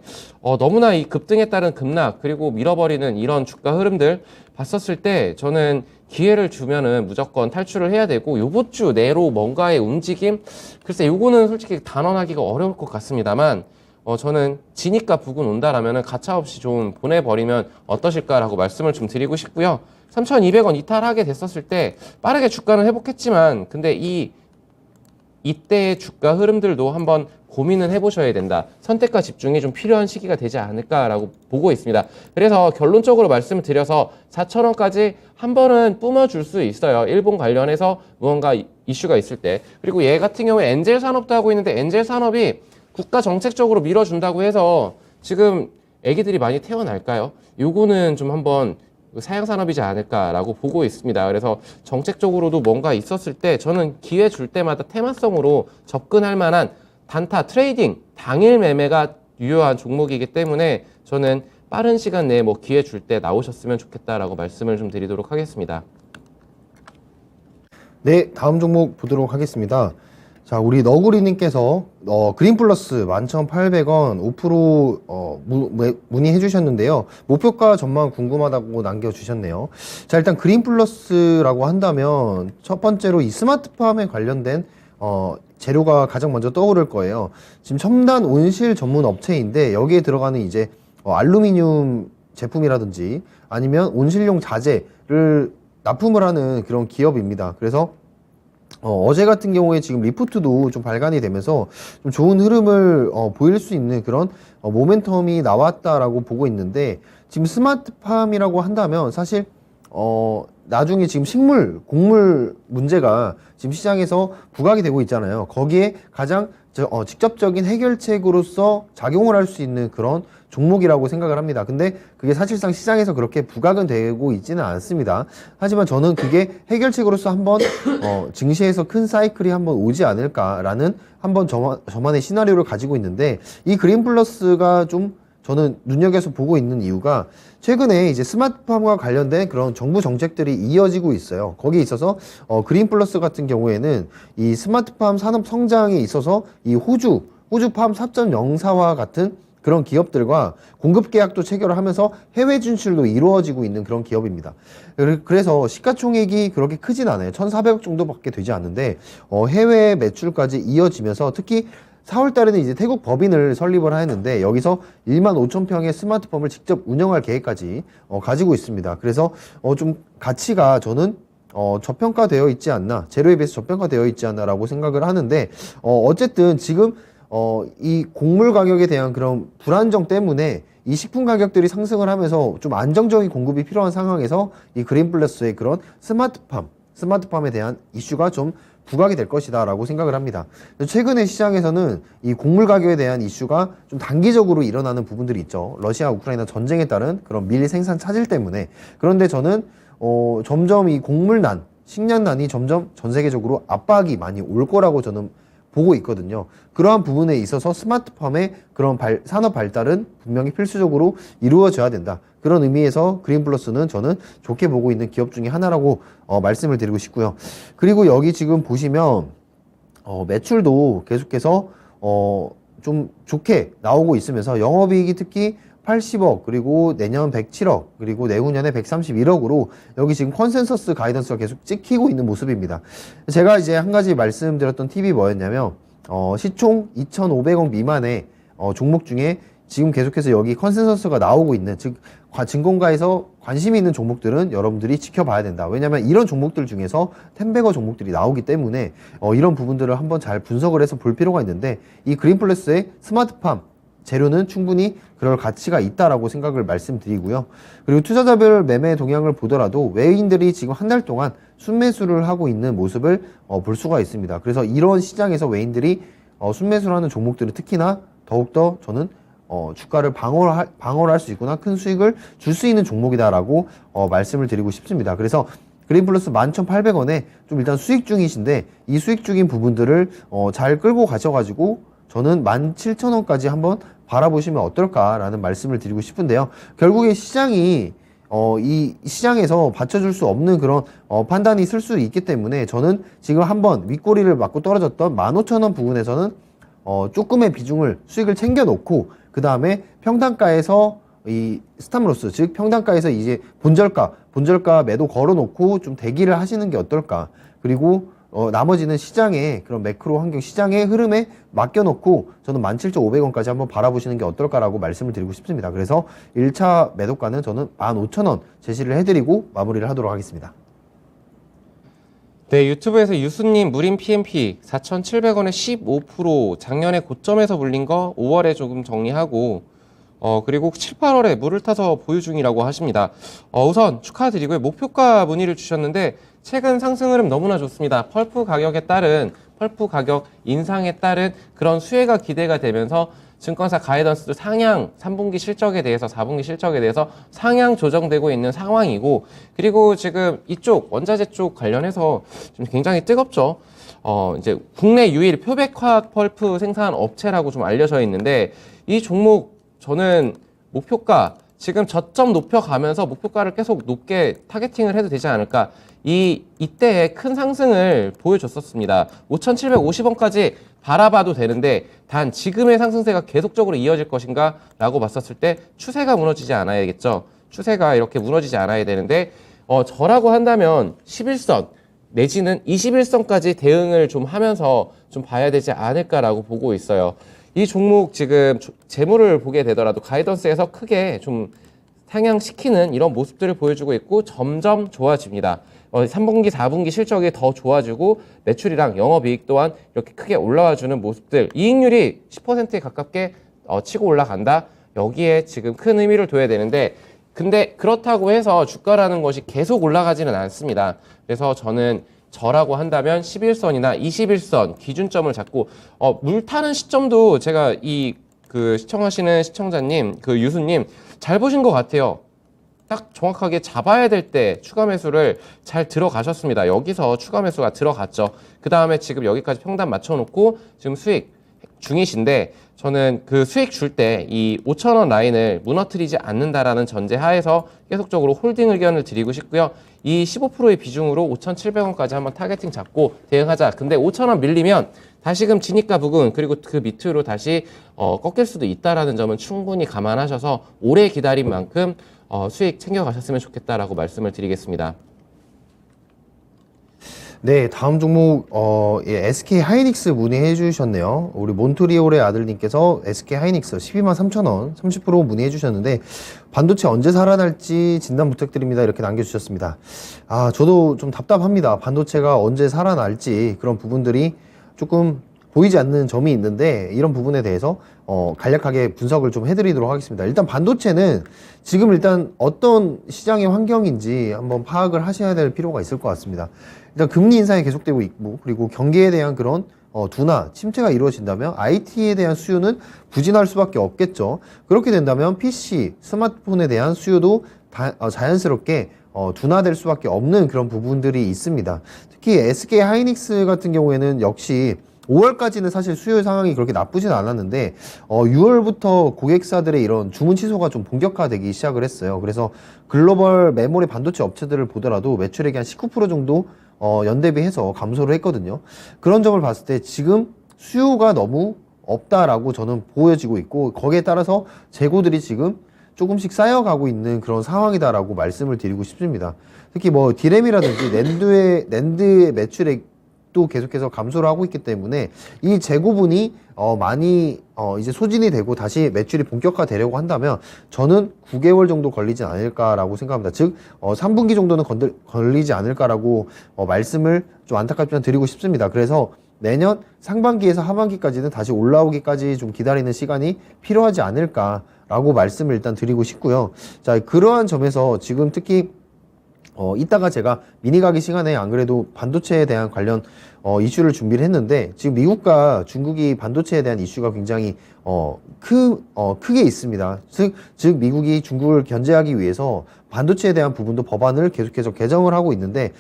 너무나 이 급등에 따른 급락 그리고 밀어버리는 이런 주가 흐름들 봤었을 때 저는 기회를 주면은 무조건 탈출을 해야 되고 요번 주 내로 뭔가의 움직임, 글쎄 요거는 솔직히 단언하기가 어려울 것 같습니다만 저는 지니까 부근 온다라면은 가차없이 좀 보내버리면 어떠실까라고 말씀을 좀 드리고 싶고요. 3,200원 이탈하게 됐었을 때 빠르게 주가는 회복했지만 근데 이때의 주가 흐름들도 한번 고민은 해보셔야 된다. 선택과 집중이 좀 필요한 시기가 되지 않을까라고 보고 있습니다. 그래서 결론적으로 말씀을 드려서 4,000원까지 한 번은 뿜어줄 수 있어요. 일본 관련해서 무언가 이슈가 있을 때. 그리고 얘 같은 경우에 엔젤 산업도 하고 있는데 엔젤 산업이 국가 정책적으로 밀어준다고 해서 지금 애기들이 많이 태어날까요? 요거는 좀 한번 사양산업이지 않을까라고 보고 있습니다. 그래서 정책적으로도 뭔가 있었을 때 저는 기회 줄 때마다 테마성으로 접근할 만한 단타 트레이딩 당일 매매가 유효한 종목이기 때문에 저는 빠른 시간 내에 뭐 기회 줄 때 나오셨으면 좋겠다라고 말씀을 좀 드리도록 하겠습니다. 네, 다음 종목 보도록 하겠습니다. 자, 우리 너구리님께서 그린플러스 11,800원 5% 문의해 주셨는데요. 목표가 전망 궁금하다고 남겨주셨네요. 자, 일단 그린플러스라고 한다면 첫 번째로 이 스마트팜에 관련된 재료가 가장 먼저 떠오를 거예요. 지금 첨단 온실 전문 업체인데 여기에 들어가는 이제 알루미늄 제품이라든지 아니면 온실용 자재를 납품을 하는 그런 기업입니다. 그래서 어제 같은 경우에 지금 리포트도 좀 발간이 되면서 좀 좋은 흐름을 보일 수 있는 그런 모멘텀이 나왔다라고 보고 있는데, 지금 스마트팜이라고 한다면 사실 나중에 지금 식물, 곡물 문제가 지금 시장에서 부각이 되고 있잖아요. 거기에 가장 직접적인 해결책으로서 작용을 할 수 있는 그런 종목이라고 생각을 합니다. 근데 그게 사실상 시장에서 그렇게 부각은 되고 있지는 않습니다. 하지만 저는 그게 해결책으로서 한번 증시에서 큰 사이클이 한번 오지 않을까라는 한번 저만의 시나리오를 가지고 있는데, 이 그린플러스가 좀 저는 눈여겨서 보고 있는 이유가 최근에 이제 스마트팜과 관련된 그런 정부 정책들이 이어지고 있어요. 거기에 있어서 그린플러스 같은 경우에는 이 스마트팜 산업 성장에 있어서 이 호주팜 4.0사와 같은 그런 기업들과 공급 계약도 체결을 하면서 해외 진출도 이루어지고 있는 그런 기업입니다. 그래서 시가총액이 그렇게 크진 않아요. 1,400억 정도밖에 되지 않는데 해외 매출까지 이어지면서 특히 4월 달에는 이제 태국 법인을 설립을 하였는데 여기서 15,000평의 스마트팜을 직접 운영할 계획까지 가지고 있습니다. 그래서 좀 가치가 저는 저평가되어 있지 않나, 재료에 비해서 저평가되어 있지 않나라고 생각을 하는데, 어쨌든 지금 이 곡물 가격에 대한 그런 불안정 때문에 이 식품 가격들이 상승을 하면서 좀 안정적인 공급이 필요한 상황에서 이 그린플러스의 그런 스마트팜에 대한 이슈가 좀 부각이 될 것이다 라고 생각을 합니다. 최근에 시장에서는 이 곡물 가격에 대한 이슈가 좀 단기적으로 일어나는 부분들이 있죠. 러시아 우크라이나 전쟁에 따른 그런 밀 생산 차질 때문에. 그런데 저는 점점 이 곡물난, 식량난이 점점 전 세계적으로 압박이 많이 올 거라고 저는 보고 있거든요. 그러한 부분에 있어서 스마트팜의 그런 산업 발달은 분명히 필수적으로 이루어져야 된다. 그런 의미에서 그린플러스는 저는 좋게 보고 있는 기업 중에 하나라고 말씀을 드리고 싶고요. 그리고 여기 지금 보시면 매출도 계속해서 좀 좋게 나오고 있으면서 영업이익이 특히 80억, 그리고 내년 107억, 그리고 내후년에 131억으로 여기 지금 컨센서스 가이던스가 계속 찍히고 있는 모습입니다. 제가 이제 한 가지 말씀드렸던 팁이 뭐였냐면 시총 2,500억 미만의 종목 중에 지금 계속해서 여기 컨센서스가 나오고 있는, 즉 증권가에서 관심이 있는 종목들은 여러분들이 지켜봐야 된다. 왜냐하면 이런 종목들 중에서 텐베거 종목들이 나오기 때문에 이런 부분들을 한번 잘 분석을 해서 볼 필요가 있는데, 이 그린플러스의 스마트팜 재료는 충분히 그럴 가치가 있다라고 생각을 말씀드리고요. 그리고 투자자별 매매 동향을 보더라도 외인들이 지금 한 달 동안 순매수를 하고 있는 모습을 볼 수가 있습니다. 그래서 이런 시장에서 외인들이 순매수를 하는 종목들은 특히나 더욱더 저는 주가를 방어할 수 있구나, 큰 수익을 줄 수 있는 종목이다라고 말씀을 드리고 싶습니다. 그래서 그린플러스 11,800원에 좀 일단 수익 중이신데 이 수익 중인 부분들을 잘 끌고 가셔가지고 저는 17,000원까지 한번 바라보시면 어떨까라는 말씀을 드리고 싶은데요. 결국에 시장이 이 시장에서 받쳐줄 수 없는 그런 판단이 있을 수 있기 때문에 저는 지금 한번 윗꼬리를 맞고 떨어졌던 15,000원 부분에서는 조금의 비중을 수익을 챙겨 놓고 그 다음에 평단가에서 이 스탑로스, 즉 평단가에서 이제 본절가 매도 걸어 놓고 좀 대기를 하시는 게 어떨까. 그리고 나머지는 시장의 그런 매크로 환경, 시장의 흐름에 맡겨놓고 저는 17,500원까지 한번 바라보시는 게 어떨까라고 말씀을 드리고 싶습니다. 그래서 1차 매도가는 저는 15,000원 제시를 해드리고 마무리를 하도록 하겠습니다. 네, 유튜브에서 유수님 무림 PMP 4,700원에 15% 작년에 고점에서 물린 거 5월에 조금 정리하고 그리고 7, 8월에 물을 타서 보유 중이라고 하십니다. 우선 축하드리고요. 목표가 문의를 주셨는데 최근 상승 흐름 너무나 좋습니다. 펄프 가격 인상에 따른 그런 수혜가 기대가 되면서 증권사 가이던스도 상향 3분기 실적에 대해서 4분기 실적에 대해서 상향 조정되고 있는 상황이고, 그리고 지금 이쪽 원자재 쪽 관련해서 좀 굉장히 뜨겁죠. 이제 국내 유일 표백화학 펄프 생산 업체라고 좀 알려져 있는데 이 종목 저는 목표가 지금 저점 높여가면서 목표가를 계속 높게 타겟팅을 해도 되지 않을까. 이때의 큰 상승을 보여줬었습니다. 5,750원까지 바라봐도 되는데 단 지금의 상승세가 계속적으로 이어질 것인가 라고 봤었을 때 추세가 무너지지 않아야겠죠. 추세가 이렇게 무너지지 않아야 되는데 저라고 한다면 11선 내지는 21선까지 대응을 좀 하면서 좀 봐야 되지 않을까라고 보고 있어요. 이 종목 지금 재물을 보게 되더라도 가이던스에서 크게 좀 상향시키는 이런 모습들을 보여주고 있고 점점 좋아집니다. 3분기, 4분기 실적이 더 좋아지고 매출이랑 영업이익 또한 이렇게 크게 올라와주는 모습들, 이익률이 10%에 가깝게 치고 올라간다. 여기에 지금 큰 의미를 둬야 되는데, 근데 그렇다고 해서 주가라는 것이 계속 올라가지는 않습니다. 그래서 저라고 한다면 11선이나 21선 기준점을 잡고 물 타는 시점도 제가 시청하시는 시청자님, 유수님 잘 보신 것 같아요. 딱 정확하게 잡아야 될 때 추가 매수를 잘 들어가셨습니다. 여기서 추가 매수가 들어갔죠. 그 다음에 지금 여기까지 평단 맞춰놓고 지금 수익 중이신데, 저는 그 수익 줄 때 이 5,000원 라인을 무너뜨리지 않는다라는 전제 하에서 계속적으로 홀딩 의견을 드리고 싶고요. 이 15%의 비중으로 5,700원까지 한번 타겟팅 잡고 대응하자. 근데 5,000원 밀리면 다시금 진입가 부근 그리고 그 밑으로 다시 꺾일 수도 있다라는 점은 충분히 감안하셔서 오래 기다린 만큼 수익 챙겨가셨으면 좋겠다라고 말씀을 드리겠습니다. 네, 다음 종목 SK 하이닉스 문의해 주셨네요. 우리 몬트리올의 아들님께서 SK 하이닉스 123,000원 30% 문의해 주셨는데 반도체 언제 살아날지 진단 부탁드립니다. 이렇게 남겨주셨습니다. 저도 좀 답답합니다. 반도체가 언제 살아날지 그런 부분들이 조금 보이지 않는 점이 있는데 이런 부분에 대해서 간략하게 분석을 좀 해드리도록 하겠습니다. 일단 반도체는 지금 일단 어떤 시장의 환경인지 한번 파악을 하셔야 될 필요가 있을 것 같습니다. 일단 금리 인상이 계속되고 있고, 그리고 경기에 대한 그런 둔화, 침체가 이루어진다면 IT에 대한 수요는 부진할 수밖에 없겠죠. 그렇게 된다면 PC, 스마트폰에 대한 수요도 자연스럽게 둔화될 수밖에 없는 그런 부분들이 있습니다. 특히 SK 하이닉스 같은 경우에는 역시 5월까지는 사실 수요 상황이 그렇게 나쁘진 않았는데 6월부터 고객사들의 이런 주문 취소가 좀 본격화되기 시작을 했어요. 그래서 글로벌 메모리 반도체 업체들을 보더라도 매출액이 한 19% 정도 연대비해서 감소를 했거든요. 그런 점을 봤을 때 지금 수요가 너무 없다라고 저는 보여지고 있고, 거기에 따라서 재고들이 지금 조금씩 쌓여가고 있는 그런 상황이다라고 말씀을 드리고 싶습니다. 특히 뭐 디램이라든지 낸드의 매출액도 계속해서 감소를 하고 있기 때문에 이 재고분이 많이 이제 소진이 되고 다시 매출이 본격화되려고 한다면 저는 9개월 정도 걸리지 않을까라고 생각합니다. 즉 3분기 정도는 걸리지 않을까라고 말씀을 좀 안타깝지만 드리고 싶습니다. 그래서 내년 상반기에서 하반기까지는 다시 올라오기까지 좀 기다리는 시간이 필요하지 않을까라고 말씀을 일단 드리고 싶고요. 자, 그러한 점에서 지금 특히 이따가 제가 미니 가기 시간에 안 그래도 반도체에 대한 관련 이슈를 준비를 했는데, 지금 미국과 중국이 반도체에 대한 이슈가 굉장히 크게 있습니다. 즉 미국이 중국을 견제하기 위해서 반도체에 대한 부분도 법안을 계속해서 개정을 하고 있는데,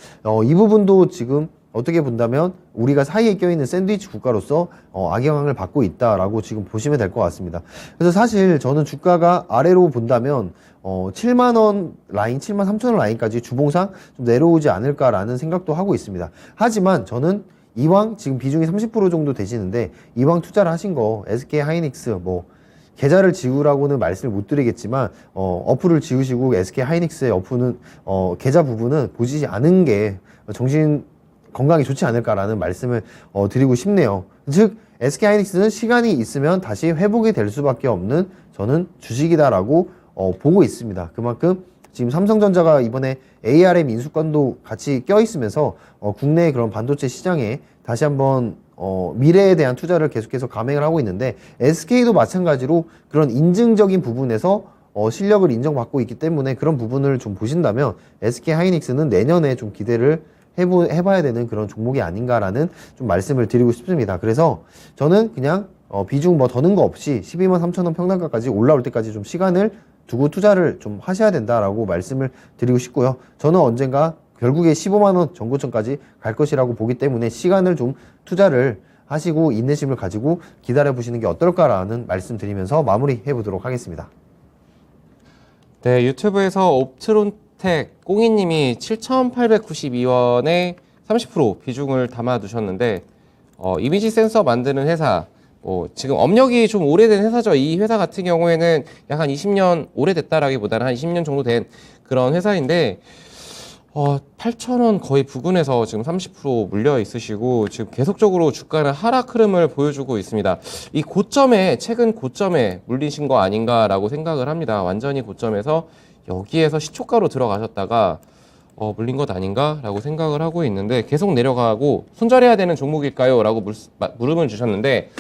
이 부분도 지금 어떻게 본다면 우리가 사이에 껴있는 샌드위치 국가로서 악영향을 받고 있다라고 지금 보시면 될 것 같습니다. 그래서 사실 저는 주가가 아래로 본다면 7만원 라인, 7만 3천원 라인까지 주봉상 좀 내려오지 않을까라는 생각도 하고 있습니다. 하지만 저는 이왕 지금 비중이 30% 정도 되시는데, 이왕 투자를 하신 거 SK 하이닉스 뭐 계좌를 지우라고는 말씀을 못 드리겠지만 어플을 지우시고 SK 하이닉스의 어플은 계좌 부분은 보시지 않은 게 정신 건강에 좋지 않을까라는 말씀을 드리고 싶네요. 즉 SK 하이닉스는 시간이 있으면 다시 회복이 될 수밖에 없는 저는 주식이다라고 보고 있습니다. 그만큼 지금 삼성전자가 이번에 ARM 인수권도 같이 껴있으면서 국내의 그런 반도체 시장에 다시 한번 미래에 대한 투자를 계속해서 감행을 하고 있는데, SK도 마찬가지로 그런 인증적인 부분에서 실력을 인정받고 있기 때문에 그런 부분을 좀 보신다면 SK 하이닉스는 내년에 좀 기대를 해봐야 되는 그런 종목이 아닌가라는 좀 말씀을 드리고 싶습니다. 그래서 저는 그냥 비중 뭐 더는 거 없이 12만 3천원 평단가까지 올라올 때까지 좀 시간을 두고 투자를 좀 하셔야 된다라고 말씀을 드리고 싶고요. 저는 언젠가 결국에 15만원 전고점까지 갈 것이라고 보기 때문에 시간을 좀 투자를 하시고 인내심을 가지고 기다려 보시는 게 어떨까라는 말씀 드리면서 마무리해 보도록 하겠습니다. 네, 유튜브에서 옵트론텍 꽁이님이 7,892원에 30% 비중을 담아두셨는데, 이미지 센서 만드는 회사, 지금 업력이 좀 오래된 회사죠. 이 회사 같은 경우에는 약 한 20년 오래됐다라기보다는 한 20년 정도 된 그런 회사인데, 8,000원 거의 부근에서 지금 30% 물려 있으시고, 지금 계속적으로 주가는 하락 흐름을 보여주고 있습니다. 이 고점에, 최근 고점에 물리신 거 아닌가라고 생각을 합니다. 완전히 고점에서 여기에서 시초가로 들어가셨다가 물린 것 아닌가라고 생각을 하고 있는데, 계속 내려가고 손절해야 되는 종목일까요? 라고 물음을 주셨는데,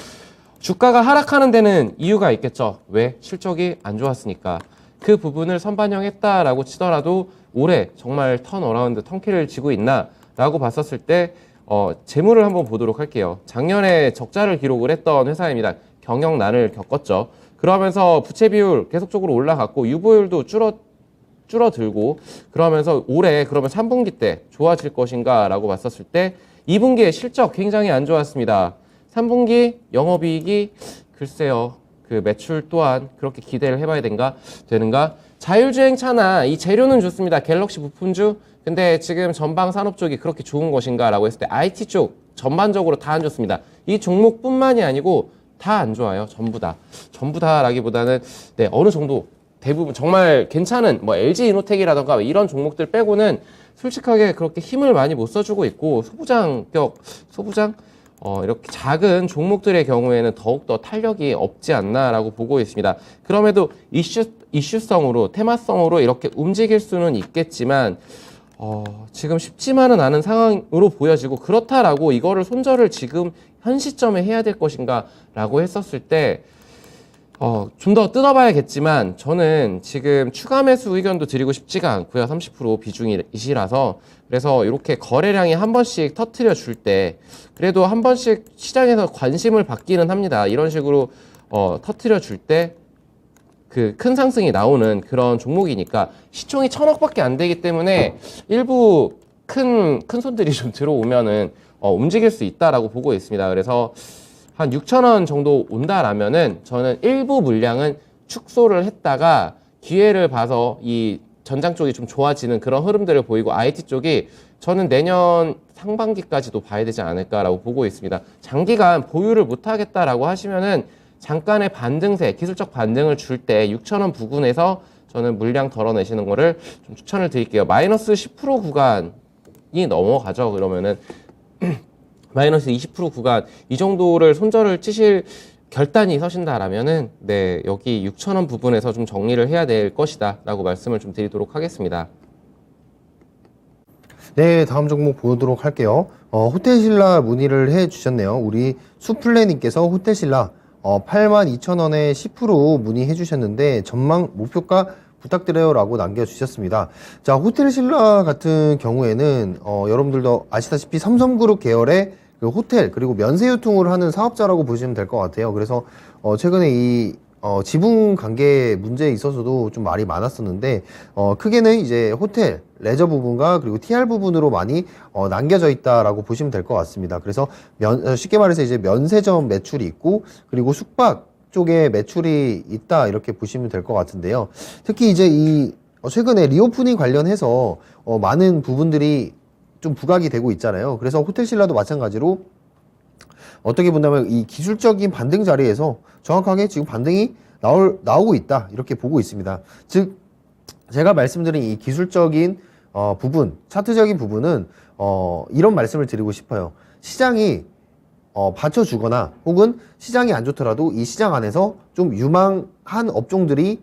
주가가 하락하는 데는 이유가 있겠죠. 왜? 실적이 안 좋았으니까. 그 부분을 선반영했다라고 치더라도 올해 정말 턴어라운드, 턴키를 쥐고 있나? 라고 봤었을 때 재물을 한번 보도록 할게요. 작년에 적자를 기록을 했던 회사입니다. 경영난을 겪었죠. 그러면서 부채 비율 계속적으로 올라갔고 유보율도 줄어들고, 그러면서 올해 그러면 3분기 때 좋아질 것인가? 라고 봤었을 때 2분기에 실적 굉장히 안 좋았습니다. 3분기 영업이익이 글쎄요, 그 매출 또한 그렇게 기대를 해봐야 되는가? 자율주행차나 이 재료는 좋습니다. 갤럭시 부품주. 근데 지금 전방 산업 쪽이 그렇게 좋은 것인가? 라고 했을 때 IT 쪽 전반적으로 다 안 좋습니다. 이 종목뿐만이 아니고 다 안 좋아요. 전부 다. 전부 다라기보다는 네, 어느 정도 대부분 정말 괜찮은 뭐 LG 이노텍이라던가 이런 종목들 빼고는 솔직하게 그렇게 힘을 많이 못 써주고 있고, 소부장 이렇게 작은 종목들의 경우에는 더욱더 탄력이 없지 않나라고 보고 있습니다. 그럼에도 이슈성으로, 테마성으로 이렇게 움직일 수는 있겠지만, 지금 쉽지만은 않은 상황으로 보여지고, 그렇다라고 이거를 손절을 지금 현 시점에 해야 될 것인가 라고 했었을 때, 좀 더 뜯어봐야겠지만, 저는 지금 추가 매수 의견도 드리고 싶지가 않고요. 30% 비중이시라서. 그래서 이렇게 거래량이 한 번씩 터트려 줄 때, 그래도 한 번씩 시장에서 관심을 받기는 합니다. 이런 식으로, 터트려 줄 때, 그 큰 상승이 나오는 그런 종목이니까, 시총이 1,000억밖에 안 되기 때문에, 일부 큰 손들이 좀 들어오면은, 움직일 수 있다라고 보고 있습니다. 그래서, 한 6,000원 정도 온다라면은 저는 일부 물량은 축소를 했다가 기회를 봐서 이 전장 쪽이 좀 좋아지는 그런 흐름들을 보이고, IT 쪽이 저는 내년 상반기까지도 봐야 되지 않을까라고 보고 있습니다. 장기간 보유를 못 하겠다라고 하시면은 잠깐의 반등세, 기술적 반등을 줄 때 6,000원 부근에서 저는 물량 덜어내시는 거를 좀 추천을 드릴게요. 마이너스 10% 구간이 넘어가죠. 그러면은 마이너스 20% 구간, 이 정도를 손절을 치실 결단이 서신다라면은, 네, 여기 6,000원 부분에서 좀 정리를 해야 될 것이다 라고 말씀을 좀 드리도록 하겠습니다. 네, 다음 종목 보도록 할게요. 호텔신라 문의를 해 주셨네요. 우리 수플래님께서 호텔신라 82,000원에 10% 문의해 주셨는데 전망 목표가 부탁드려요 라고 남겨주셨습니다. 자, 호텔신라 같은 경우에는 여러분들도 아시다시피 삼성그룹 계열의 그 호텔 그리고 면세유통을 하는 사업자라고 보시면 될 것 같아요. 그래서 최근에 이 지분 관계 문제에 있어서도 좀 말이 많았었는데 크게는 이제 호텔, 레저 부분과 그리고 TR 부분으로 많이 남겨져 있다라고 보시면 될 것 같습니다. 그래서 쉽게 말해서 이제 면세점 매출이 있고 그리고 숙박 쪽에 매출이 있다 이렇게 보시면 될 것 같은데요. 특히 이제 이 최근에 리오프닝 관련해서 많은 부분들이 좀 부각이 되고 있잖아요. 그래서 호텔신라도 마찬가지로 어떻게 본다면 이 기술적인 반등 자리에서 정확하게 지금 반등이 나오고 있다 이렇게 보고 있습니다. 즉 제가 말씀드린 이 기술적인 부분, 차트적인 부분은 이런 말씀을 드리고 싶어요. 시장이 받쳐주거나 혹은 시장이 안 좋더라도 이 시장 안에서 좀 유망한 업종들이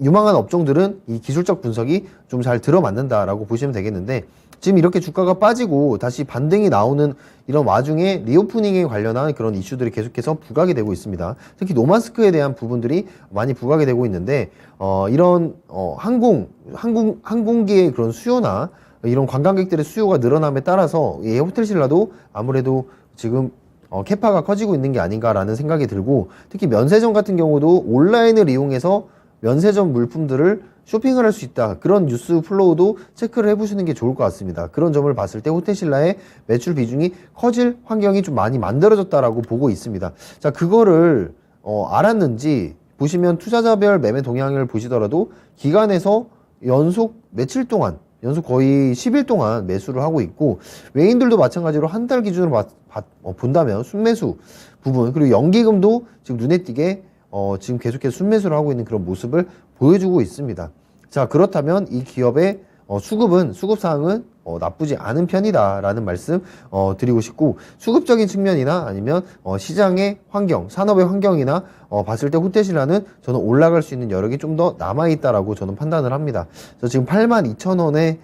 유망한 업종들은 이 기술적 분석이 좀 잘 들어맞는다라고 보시면 되겠는데 지금 이렇게 주가가 빠지고 다시 반등이 나오는 이런 와중에 리오프닝에 관련한 그런 이슈들이 계속해서 부각이 되고 있습니다. 특히 노마스크에 대한 부분들이 많이 부각이 되고 있는데 이런 항공기의 그런 수요나 이런 관광객들의 수요가 늘어남에 따라서 이 호텔신라도 아무래도 지금 캐파가 커지고 있는 게 아닌가라는 생각이 들고 특히 면세점 같은 경우도 온라인을 이용해서 면세점 물품들을 쇼핑을 할 수 있다. 그런 뉴스 플로우도 체크를 해보시는 게 좋을 것 같습니다. 그런 점을 봤을 때 호텔신라의 매출 비중이 커질 환경이 좀 많이 만들어졌다라고 보고 있습니다. 자, 그거를 알았는지 보시면 투자자별 매매 동향을 보시더라도 기간에서 연속 며칠 동안 연속 거의 10일 동안 매수를 하고 있고 외인들도 마찬가지로 한 달 기준으로 본다면 순매수 부분 그리고 연기금도 지금 눈에 띄게 지금 계속해서 순매수를 하고 있는 그런 모습을 보여주고 있습니다. 자, 그렇다면 이 기업의 수급사항은 나쁘지 않은 편이다라는 말씀 드리고 싶고 수급적인 측면이나 아니면 시장의 환경, 산업의 환경이나 봤을 때 호텔신라는 저는 올라갈 수 있는 여력이 좀 더 남아있다라고 저는 판단을 합니다. 그래서 지금 82,000원에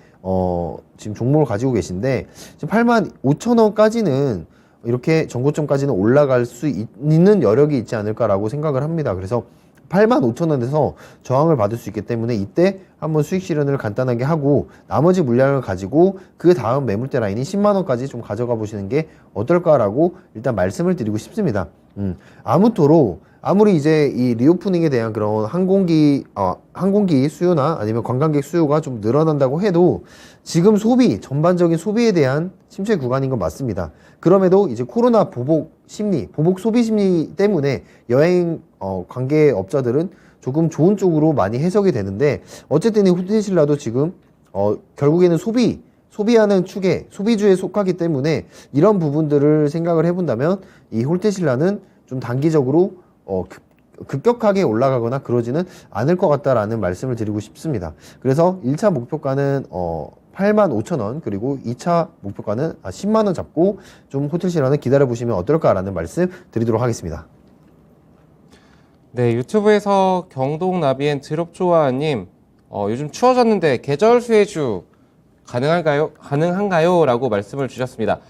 지금 종목을 가지고 계신데 지금 85,000원까지는 이렇게 전고점까지는 올라갈 수 있는 여력이 있지 않을까라고 생각을 합니다. 그래서 85,000원에서 저항을 받을 수 있기 때문에 이때 한번 수익 실현을 간단하게 하고 나머지 물량을 가지고 그 다음 매물대 라인인 10만원까지 좀 가져가 보시는 게 어떨까라고 일단 말씀을 드리고 싶습니다. 아무쪼록 아무리 이제 이 리오프닝에 대한 그런 항공기 수요나 아니면 관광객 수요가 좀 늘어난다고 해도 지금 전반적인 소비에 대한 침체 구간인 건 맞습니다. 그럼에도 이제 코로나 보복 소비 심리 때문에 여행 관계업자들은 조금 좋은 쪽으로 많이 해석이 되는데 어쨌든 이 호텔신라도 지금 결국에는 소비하는 축에 소비주에 속하기 때문에 이런 부분들을 생각을 해본다면 이 호텔신라는 좀 단기적으로 급격하게 올라가거나 그러지는 않을 것 같다라는 말씀을 드리고 싶습니다. 그래서 1차 목표가는 85,000원 그리고 2차 목표가는 10만원 잡고 좀 호텔신라는 기다려보시면 어떨까라는 말씀 드리도록 하겠습니다. 네, 유튜브에서 경동나비엔 드롭조아님 요즘 추워졌는데 계절 수혜주 가능한가요? 라고 말씀을 주셨습니다.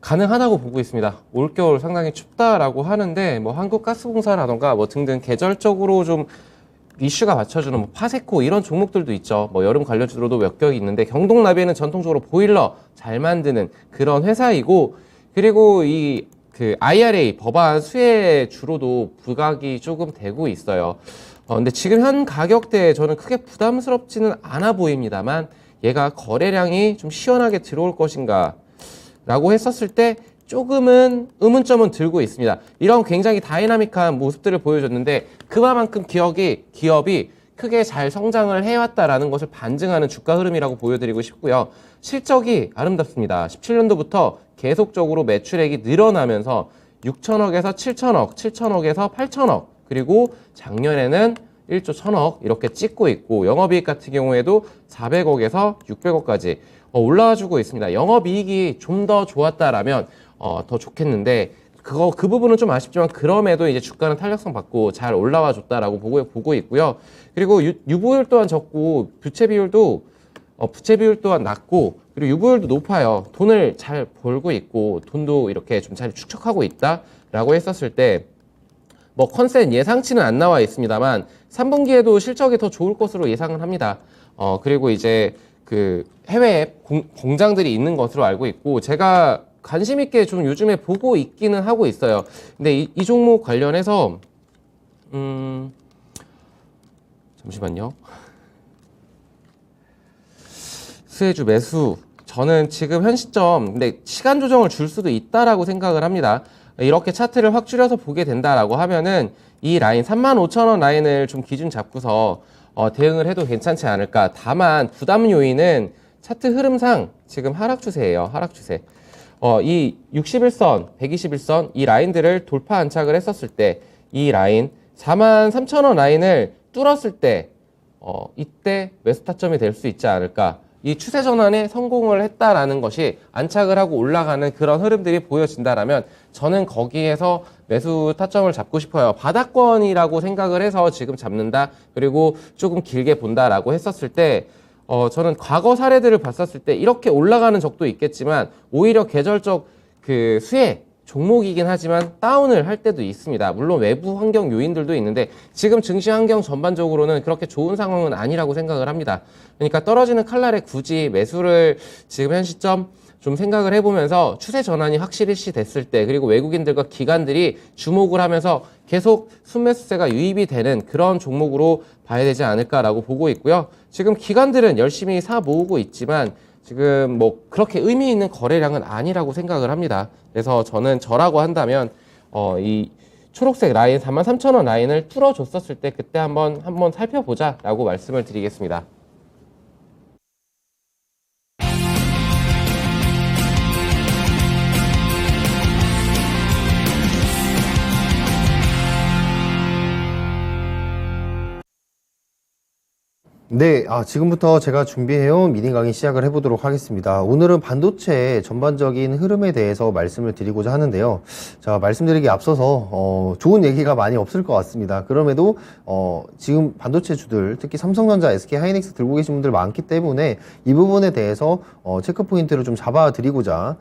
가능하다고 보고 있습니다. 올겨울 상당히 춥다라고 하는데 뭐 한국가스공사라던가 뭐 등등 계절적으로 좀 이슈가 맞춰주는 뭐 파세코 이런 종목들도 있죠. 뭐 여름 관련주로도 몇 개 있는데 경동나비에는 전통적으로 보일러 잘 만드는 그런 회사이고 그리고 이 그 IRA 법안 수혜 주로도 부각이 조금 되고 있어요. 근데 지금 현 가격대에 저는 크게 부담스럽지는 않아 보입니다만 얘가 거래량이 좀 시원하게 들어올 것인가 라고 했었을 때 조금은 의문점은 들고 있습니다. 이런 굉장히 다이나믹한 모습들을 보여줬는데 그만큼 기업이 크게 잘 성장을 해왔다라는 것을 반증하는 주가 흐름이라고 보여드리고 싶고요. 실적이 아름답습니다. 17년도부터 계속적으로 매출액이 늘어나면서 6천억에서 7천억, 7천억에서 8천억, 그리고 작년에는 1조 1천억 이렇게 찍고 있고 영업이익 같은 경우에도 400억에서 600억까지 올라와주고 있습니다. 영업이익이 좀 더 좋았다라면 더 좋겠는데 그 부분은 좀 아쉽지만 그럼에도 이제 주가는 탄력성 받고 잘 올라와 줬다라고 보고 있고요. 그리고 유보율 또한 적고 부채 비율도 부채 비율 또한 낮고 그리고 유보율도 높아요. 돈을 잘 벌고 있고 돈도 이렇게 좀 잘 축적하고 있다라고 했었을 때 뭐 컨센 예상치는 안 나와 있습니다만 3분기에도 실적이 더 좋을 것으로 예상을 합니다. 그리고 이제 그 해외에 공장들이 있는 것으로 알고 있고 제가 관심 있게 좀 요즘에 보고 있기는 하고 있어요. 근데 이 종목 관련해서 잠시만요. 수혜주 매수. 저는 지금 현 시점, 근데 시간 조정을 줄 수도 있다라고 생각을 합니다. 이렇게 차트를 확 줄여서 보게 된다라고 하면은 이 라인 35,000원 라인을 좀 기준 잡고서 대응을 해도 괜찮지 않을까. 다만 부담 요인은 차트 흐름상 지금 하락 추세예요. 하락 추세. 이 61선, 121선 이 라인들을 돌파 안착을 했었을 때 이 라인 43,000원 라인을 뚫었을 때 이때 매수 타점이 될 수 있지 않을까. 이 추세 전환에 성공을 했다라는 것이 안착을 하고 올라가는 그런 흐름들이 보여진다라면 저는 거기에서 매수 타점을 잡고 싶어요. 바닥권이라고 생각을 해서 지금 잡는다. 그리고 조금 길게 본다라고 했었을 때 저는 과거 사례들을 봤었을 때 이렇게 올라가는 적도 있겠지만 오히려 계절적 그 수혜 종목이긴 하지만 다운을 할 때도 있습니다. 물론 외부 환경 요인들도 있는데 지금 증시 환경 전반적으로는 그렇게 좋은 상황은 아니라고 생각을 합니다. 그러니까 떨어지는 칼날에 굳이 매수를 지금 현 시점 좀 생각을 해보면서 추세 전환이 확실히 됐을 때 그리고 외국인들과 기관들이 주목을 하면서 계속 순매수세가 유입이 되는 그런 종목으로 봐야 되지 않을까라고 보고 있고요. 지금 기관들은 열심히 사 모으고 있지만 지금 뭐 그렇게 의미 있는 거래량은 아니라고 생각을 합니다. 그래서 저는 저라고 한다면 이 초록색 라인 43,000원 라인을 뚫어줬었을 때 그때 한번 살펴보자라고 말씀을 드리겠습니다. 네, 지금부터 제가 준비해온 미니 강의 시작을 해보도록 하겠습니다. 오늘은 반도체 전반적인 흐름에 대해서 말씀을 드리고자 하는데요. 자, 말씀드리기 앞서서 좋은 얘기가 많이 없을 것 같습니다. 그럼에도 지금 반도체 주들, 특히 삼성전자, SK 하이닉스 들고 계신 분들 많기 때문에 이 부분에 대해서 체크 포인트를 좀 잡아드리고자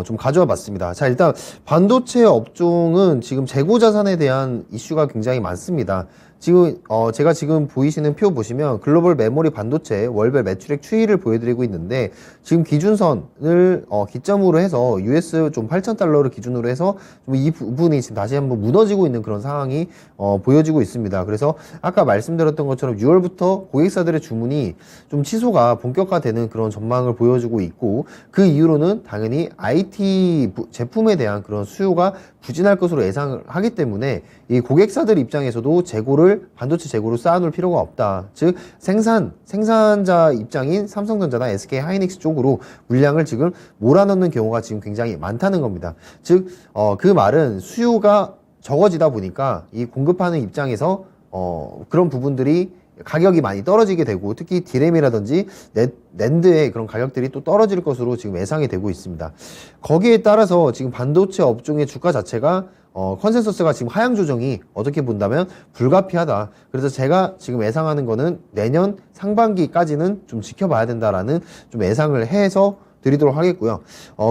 좀 가져와 봤습니다. 자, 일단 반도체 업종은 지금 재고 자산에 대한 이슈가 굉장히 많습니다. 지금 제가 지금 보이시는 표 보시면 글로벌 메모리 반도체 월별 매출액 추이를 보여드리고 있는데 지금 기준선을 기점으로 해서 US 좀 8,000달러를 기준으로 해서 좀 이 부분이 지금 다시 한번 무너지고 있는 그런 상황이 보여지고 있습니다. 그래서 아까 말씀드렸던 것처럼 6월부터 고객사들의 주문이 좀 취소가 본격화되는 그런 전망을 보여주고 있고 그 이후로는 당연히 IT 제품에 대한 그런 수요가 부진할 것으로 예상을 하기 때문에 이 고객사들 입장에서도 반도체 재고를 쌓아놓을 필요가 없다. 즉 생산자 입장인 삼성전자나 SK 하이닉스 쪽으로 물량을 지금 몰아넣는 경우가 지금 굉장히 많다는 겁니다. 즉 그 말은 수요가 적어지다 보니까 이 공급하는 입장에서 그런 부분들이 가격이 많이 떨어지게 되고 특히 디램이라든지 낸드의 그런 가격들이 또 떨어질 것으로 지금 예상이 되고 있습니다. 거기에 따라서 지금 반도체 업종의 주가 자체가 컨센서스가 지금 하향 조정이 어떻게 본다면 불가피하다. 그래서 제가 지금 예상하는 거는 내년 상반기까지는 좀 지켜봐야 된다라는 좀 예상을 해서 드리도록 하겠고요.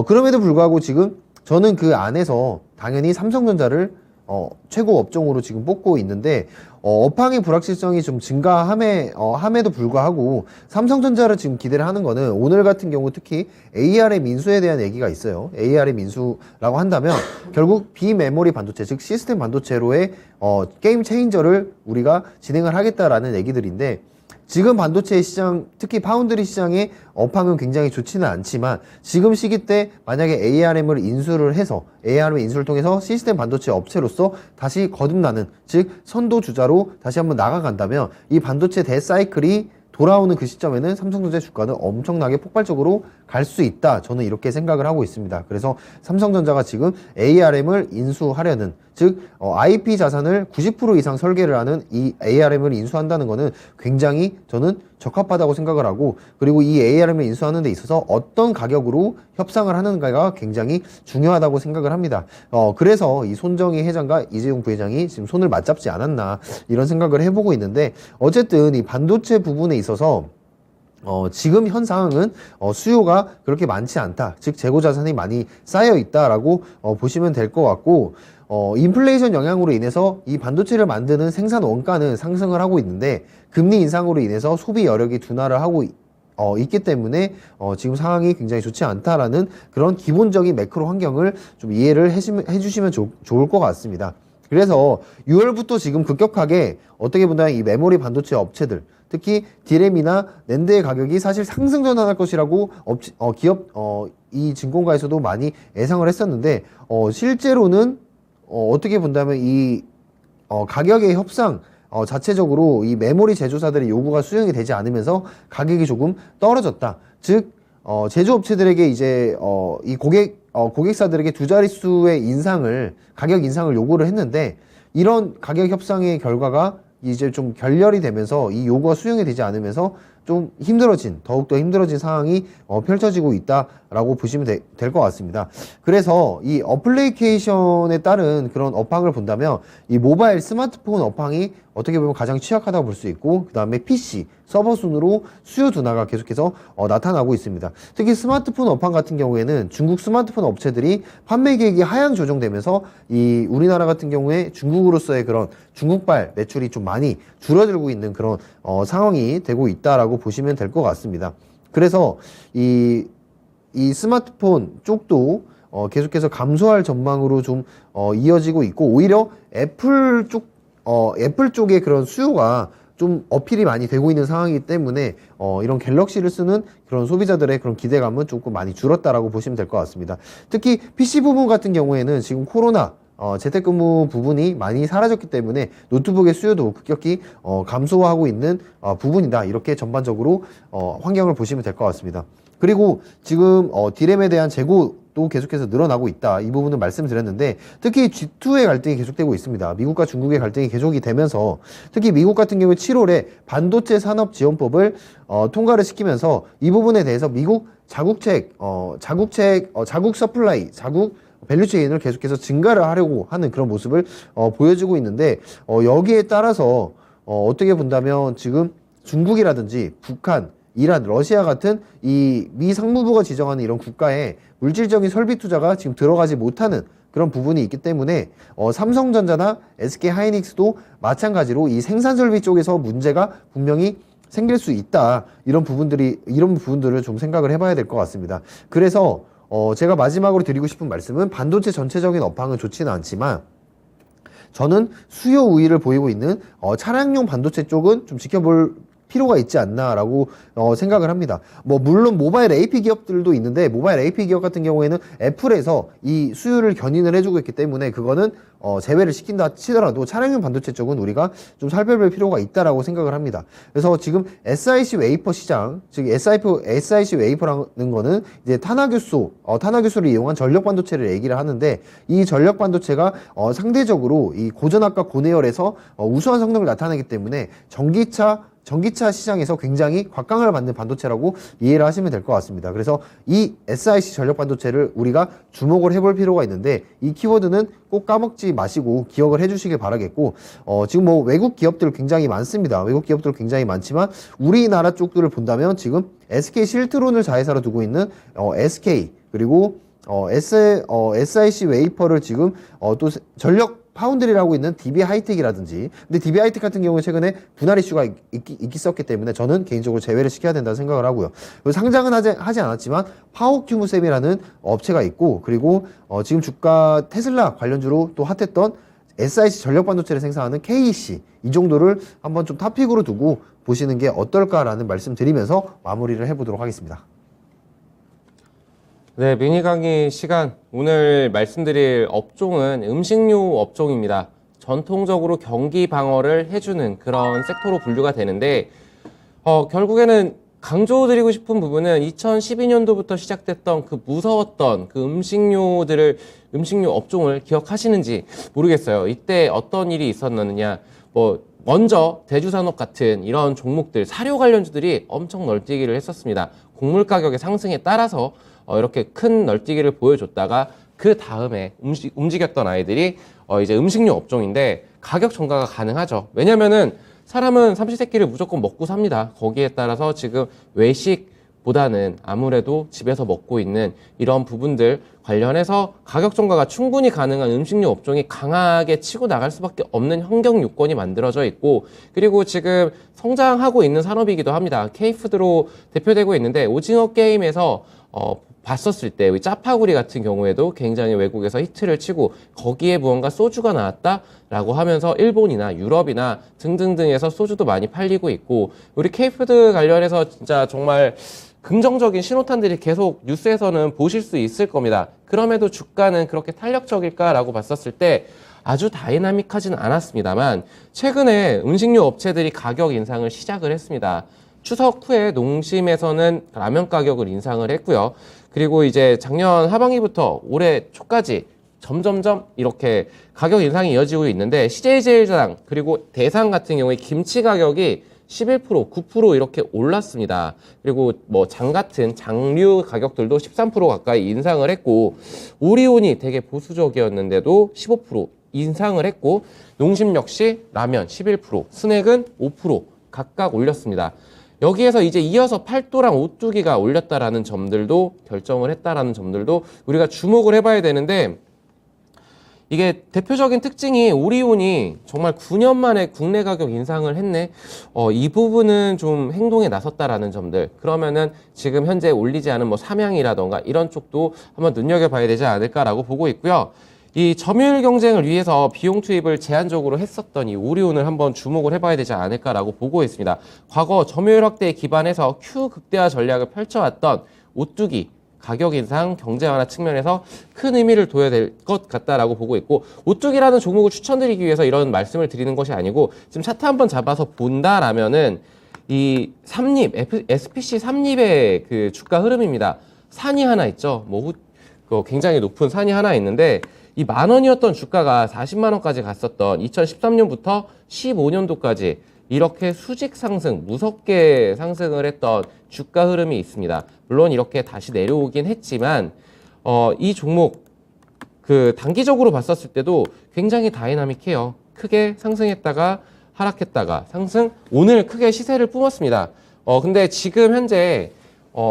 그럼에도 불구하고 지금 저는 그 안에서 당연히 삼성전자를 최고 업종으로 지금 뽑고 있는데 업황의 불확실성이 좀 함에도 불구하고 삼성전자를 지금 기대를 하는 거는 오늘 같은 경우 특히 ARM 인수에 대한 얘기가 있어요. ARM 인수라고 한다면 결국 비메모리 반도체 즉 시스템 반도체로의 게임 체인저를 우리가 진행을 하겠다라는 얘기들인데 지금 반도체 시장, 특히 파운드리 시장의 업황은 굉장히 좋지는 않지만 지금 시기 때 만약에 ARM을 인수를 해서 ARM 인수를 통해서 시스템 반도체 업체로서 다시 거듭나는 즉 선도 주자로 다시 한번 나가간다면 이 반도체 대사이클이 돌아오는 그 시점에는 삼성전자 주가는 엄청나게 폭발적으로 갈 수 있다. 저는 이렇게 생각을 하고 있습니다. 그래서 삼성전자가 지금 ARM을 인수하려는 즉 IP 자산을 90% 이상 설계를 하는 이 ARM을 인수한다는 것은 굉장히 저는 적합하다고 생각을 하고 그리고 이 ARM을 인수하는 데 있어서 어떤 가격으로 협상을 하는가가 굉장히 중요하다고 생각을 합니다. 그래서 이 손정희 회장과 이재용 부회장이 지금 손을 맞잡지 않았나 이런 생각을 해보고 있는데 어쨌든 이 반도체 부분에 있어서 지금 현 상황은 수요가 그렇게 많지 않다. 즉 재고 자산이 많이 쌓여 있다라고 보시면 될 것 같고, 인플레이션 영향으로 인해서 이 반도체를 만드는 생산 원가는 상승을 하고 있는데, 금리 인상으로 인해서 소비 여력이 둔화를 하고 있기 때문에 지금 상황이 굉장히 좋지 않다라는 그런 기본적인 매크로 환경을 좀 이해를 해주시면 좋을 것 같습니다. 그래서 6월부터 지금 급격하게 어떻게 보면 이 메모리 반도체 업체들, 특히 디램이나 낸드의 가격이 사실 상승 전환할 것이라고 이 증권가에서도 많이 예상을 했었는데, 실제로는 어떻게 본다면 이 가격의 협상 자체적으로 이 메모리 제조사들의 요구가 수용이 되지 않으면서 가격이 조금 떨어졌다. 즉 제조업체들에게 이제 이 고객사들에게 두 자릿수의 가격 인상을 요구를 했는데, 이런 가격 협상의 결과가 이제 좀 결렬이 되면서 이 요구가 수용이 되지 않으면서 좀 더욱더 힘들어진 상황이 펼쳐지고 있다라고 보시면 될 것 같습니다. 그래서 이 어플리케이션에 따른 그런 업황을 본다면 이 모바일 스마트폰 업황이 어떻게 보면 가장 취약하다고 볼 수 있고, 그 다음에 PC, 서버 순으로 수요 둔화가 계속해서 나타나고 있습니다. 특히 스마트폰 업황 같은 경우에는 중국 스마트폰 업체들이 판매 계획이 하향 조정되면서 이 우리나라 같은 경우에 중국으로서의 그런 중국발 매출이 좀 많이 줄어들고 있는 그런 상황이 되고 있다라고 보시면 될 것 같습니다. 그래서 이 스마트폰 쪽도 계속해서 감소할 전망으로 좀 이어지고 있고, 오히려 애플 쪽의 그런 수요가 좀 어필이 많이 되고 있는 상황이기 때문에 이런 갤럭시를 쓰는 그런 소비자들의 그런 기대감은 조금 많이 줄었다라고 보시면 될 것 같습니다. 특히 PC 부분 같은 경우에는 지금 코로나 재택근무 부분이 많이 사라졌기 때문에 노트북의 수요도 급격히 감소하고 있는 부분이다. 이렇게 전반적으로 환경을 보시면 될 것 같습니다. 그리고 지금 디램에 대한 재고도 계속해서 늘어나고 있다. 이 부분은 말씀드렸는데, 특히 G2의 갈등이 계속되고 있습니다. 미국과 중국의 갈등이 계속이 되면서, 특히 미국 같은 경우에 7월에 반도체 산업 지원법을 통과를 시키면서 이 부분에 대해서 미국 자국 서플라이, 자국 밸류체인을 계속해서 증가를 하려고 하는 그런 모습을 보여주고 있는데, 여기에 따라서 어떻게 본다면 지금 중국이라든지 북한, 이란, 러시아 같은 이 미 상무부가 지정하는 이런 국가에 물질적인 설비 투자가 지금 들어가지 못하는 그런 부분이 있기 때문에 삼성전자나 SK 하이닉스도 마찬가지로 이 생산 설비 쪽에서 문제가 분명히 생길 수 있다. 이런 부분들을 좀 생각을 해봐야 될 것 같습니다. 그래서 제가 마지막으로 드리고 싶은 말씀은, 반도체 전체적인 업황은 좋지는 않지만 저는 수요 우위를 보이고 있는 차량용 반도체 쪽은 좀 지켜볼 필요가 있지 않나라고 생각을 합니다. 물론 모바일 AP 기업들도 있는데, 모바일 AP 기업 같은 경우에는 애플에서 이 수요를 견인을 해주고 있기 때문에 그거는 제외를 시킨다 치더라도 차량용 반도체 쪽은 우리가 좀 살펴볼 필요가 있다라고 생각을 합니다. 그래서 지금 SiC 웨이퍼 시장, 즉 SiC 웨이퍼라는 거는 이제 탄화교수를 이용한 전력 반도체를 얘기를 하는데, 이 전력 반도체가 상대적으로 이 고전압과 고내열에서 우수한 성능을 나타내기 때문에 전기차 시장에서 굉장히 곽강을 받는 반도체라고 이해를 하시면 될 것 같습니다. 그래서 이 SiC 전력 반도체를 우리가 주목을 해볼 필요가 있는데, 이 키워드는 꼭 까먹지 마시고 기억을 해주시길 바라겠고, 지금 외국 기업들 굉장히 많습니다. 외국 기업들 굉장히 많지만 우리나라 쪽들을 본다면 지금 SK 실트론을 자회사로 두고 있는 SK, 그리고 SiC 웨이퍼를 지금 또 전력 파운드리라고 있는 DB 하이텍이라든지, 근데 DB 하이텍 같은 경우에 최근에 분할 이슈가 있었기 때문에 저는 개인적으로 제외를 시켜야 된다고 생각을 하고요. 상장은 하지 않았지만 파워큐무셈이라는 업체가 있고, 그리고 지금 주가 테슬라 관련주로 또 핫했던 SiC 전력 반도체를 생산하는 KEC, 이 정도를 한번 좀 탑픽으로 두고 보시는 게 어떨까라는 말씀 드리면서 마무리를 해보도록 하겠습니다. 네, 미니 강의 시간. 오늘 말씀드릴 업종은 음식료 업종입니다. 전통적으로 경기 방어를 해주는 그런 섹터로 분류가 되는데, 결국에는 강조드리고 싶은 부분은 2012년도부터 시작됐던 그 무서웠던 그 음식료 업종을 기억하시는지 모르겠어요. 이때 어떤 일이 있었느냐. 먼저 대주산업 같은 이런 종목들, 사료 관련주들이 엄청 널뛰기를 했었습니다. 곡물 가격의 상승에 따라서 이렇게 큰 널뛰기를 보여줬다가 그 다음에 움직였던 아이들이 이제 음식료 업종인데, 가격 전가가 가능하죠. 왜냐면은 사람은 삼시세끼를 무조건 먹고 삽니다. 거기에 따라서 지금 외식보다는 아무래도 집에서 먹고 있는 이런 부분들 관련해서 가격 전가가 충분히 가능한 음식료 업종이 강하게 치고 나갈 수밖에 없는 환경 요건이 만들어져 있고, 그리고 지금 성장하고 있는 산업이기도 합니다. K푸드로 대표되고 있는데, 오징어 게임에서 봤었을 때 우리 짜파구리 같은 경우에도 굉장히 외국에서 히트를 치고 거기에 무언가 소주가 나왔다라고 하면서 일본이나 유럽이나 등등등에서 소주도 많이 팔리고 있고, 우리 K푸드 관련해서 진짜 정말 긍정적인 신호탄들이 계속 뉴스에서는 보실 수 있을 겁니다. 그럼에도 주가는 그렇게 탄력적일까라고 봤었을 때 아주 다이나믹하진 않았습니다만, 최근에 음식료 업체들이 가격 인상을 시작을 했습니다. 추석 후에 농심에서는 라면 가격을 인상을 했고요. 그리고 이제 작년 하반기부터 올해 초까지 점점점 이렇게 가격 인상이 이어지고 있는데, CJ제일제당 그리고 대상 같은 경우에 김치 가격이 11%, 9% 이렇게 올랐습니다. 그리고 뭐 장 같은 장류 가격들도 13% 가까이 인상을 했고, 오리온이 되게 보수적이었는데도 15% 인상을 했고, 농심 역시 라면 11%, 스낵은 5% 각각 올렸습니다. 여기에서 이제 이어서 팔도랑 오뚜기가 올렸다라는 점들도 결정을 했다라는 점들도 우리가 주목을 해봐야 되는데, 이게 대표적인 특징이 오리온이 정말 9년 만에 국내 가격 인상을 했네. 이 부분은 좀 행동에 나섰다라는 점들. 그러면은 지금 현재 올리지 않은 뭐 삼양이라던가 이런 쪽도 한번 눈여겨봐야 되지 않을까라고 보고 있고요. 이 점유율 경쟁을 위해서 비용 투입을 제한적으로 했었던 이 오리온을 한번 주목을 해봐야 되지 않을까라고 보고 있습니다. 과거 점유율 확대에 기반해서 Q 극대화 전략을 펼쳐왔던 오뚜기 가격 인상, 경제 완화 측면에서 큰 의미를 둬야 될 것 같다라고 보고 있고, 오뚜기라는 종목을 추천드리기 위해서 이런 말씀을 드리는 것이 아니고, 지금 차트 한번 잡아서 본다라면은 이 삼립, SPC 삼립의 그 주가 흐름입니다. 산이 하나 있죠. 굉장히 높은 산이 하나 있는데, 이 10,000원이었던 주가가 400,000원까지 갔었던 2013년부터 15년도까지 이렇게 수직 상승, 무섭게 상승을 했던 주가 흐름이 있습니다. 물론 이렇게 다시 내려오긴 했지만, 이 종목, 단기적으로 봤었을 때도 굉장히 다이나믹해요. 크게 상승했다가 하락했다가 상승, 오늘 크게 시세를 뿜었습니다. 근데 지금 현재,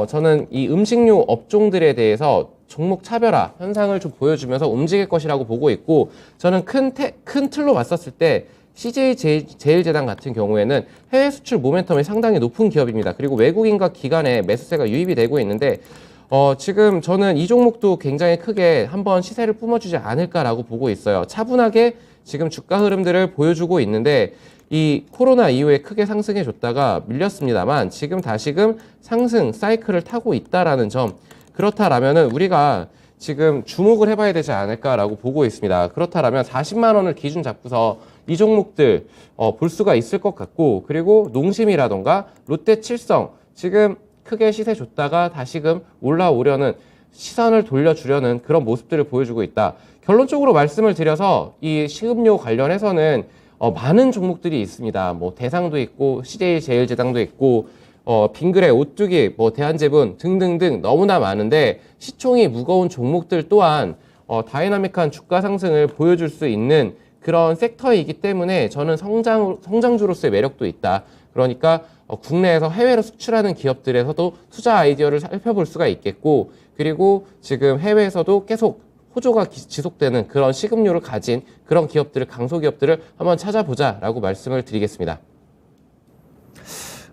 저는 이 음식료 업종들에 대해서 종목 차별화 현상을 좀 보여주면서 움직일 것이라고 보고 있고, 저는 큰 틀로 봤었을 때 CJ제일제당 같은 경우에는 해외 수출 모멘텀이 상당히 높은 기업입니다. 그리고 외국인과 기관의 매수세가 유입이 되고 있는데, 지금 저는 이 종목도 굉장히 크게 한번 시세를 뿜어주지 않을까라고 보고 있어요. 차분하게 지금 주가 흐름들을 보여주고 있는데, 이 코로나 이후에 크게 상승해 줬다가 밀렸습니다만 지금 다시금 상승 사이클을 타고 있다라는 점, 그렇다라면은 우리가 지금 주목을 해봐야 되지 않을까라고 보고 있습니다. 그렇다라면 40만 원을 기준 잡고서 이 종목들 볼 수가 있을 것 같고, 그리고 농심이라던가 롯데칠성 지금 크게 시세 줬다가 다시금 올라오려는, 시선을 돌려주려는 그런 모습들을 보여주고 있다. 결론적으로 말씀을 드려서 이 식음료 관련해서는 많은 종목들이 있습니다. 뭐 대상도 있고 CJ제일제당도 있고 빙그레, 오뚜기, 뭐 대한제분 등등등 너무나 많은데, 시총이 무거운 종목들 또한 다이나믹한 주가 상승을 보여줄 수 있는 그런 섹터이기 때문에 저는 성장주로서의 매력도 있다. 그러니까 국내에서 해외로 수출하는 기업들에서도 투자 아이디어를 살펴볼 수가 있겠고, 그리고 지금 해외에서도 계속 호조가 지속되는 그런 식음료를 가진 그런 기업들을, 강소기업들을 한번 찾아보자라고 말씀을 드리겠습니다.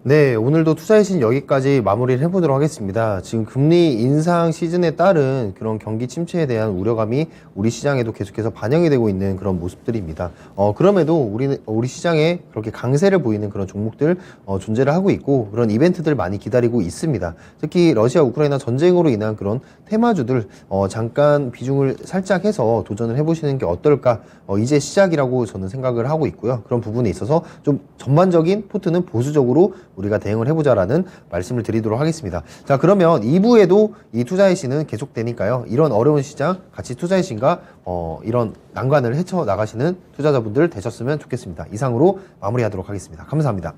네, 오늘도 투자의 신 여기까지 마무리를 해보도록 하겠습니다. 지금 금리 인상 시즌에 따른 그런 경기 침체에 대한 우려감이 우리 시장에도 계속해서 반영이 되고 있는 그런 모습들입니다. 그럼에도 우리 시장에 그렇게 강세를 보이는 그런 종목들 존재를 하고 있고, 그런 이벤트들 많이 기다리고 있습니다. 특히 러시아 우크라이나 전쟁으로 인한 그런 테마주들 잠깐 비중을 살짝 해서 도전을 해보시는 게 어떨까, 이제 시작이라고 저는 생각을 하고 있고요. 그런 부분에 있어서 좀 전반적인 포트는 보수적으로 우리가 대응을 해보자라는 말씀을 드리도록 하겠습니다. 자, 그러면 2부에도 이 투자의 신은 계속되니까요. 이런 어려운 시장 같이 투자의 신과 이런 난관을 헤쳐나가시는 투자자분들 되셨으면 좋겠습니다. 이상으로 마무리하도록 하겠습니다. 감사합니다.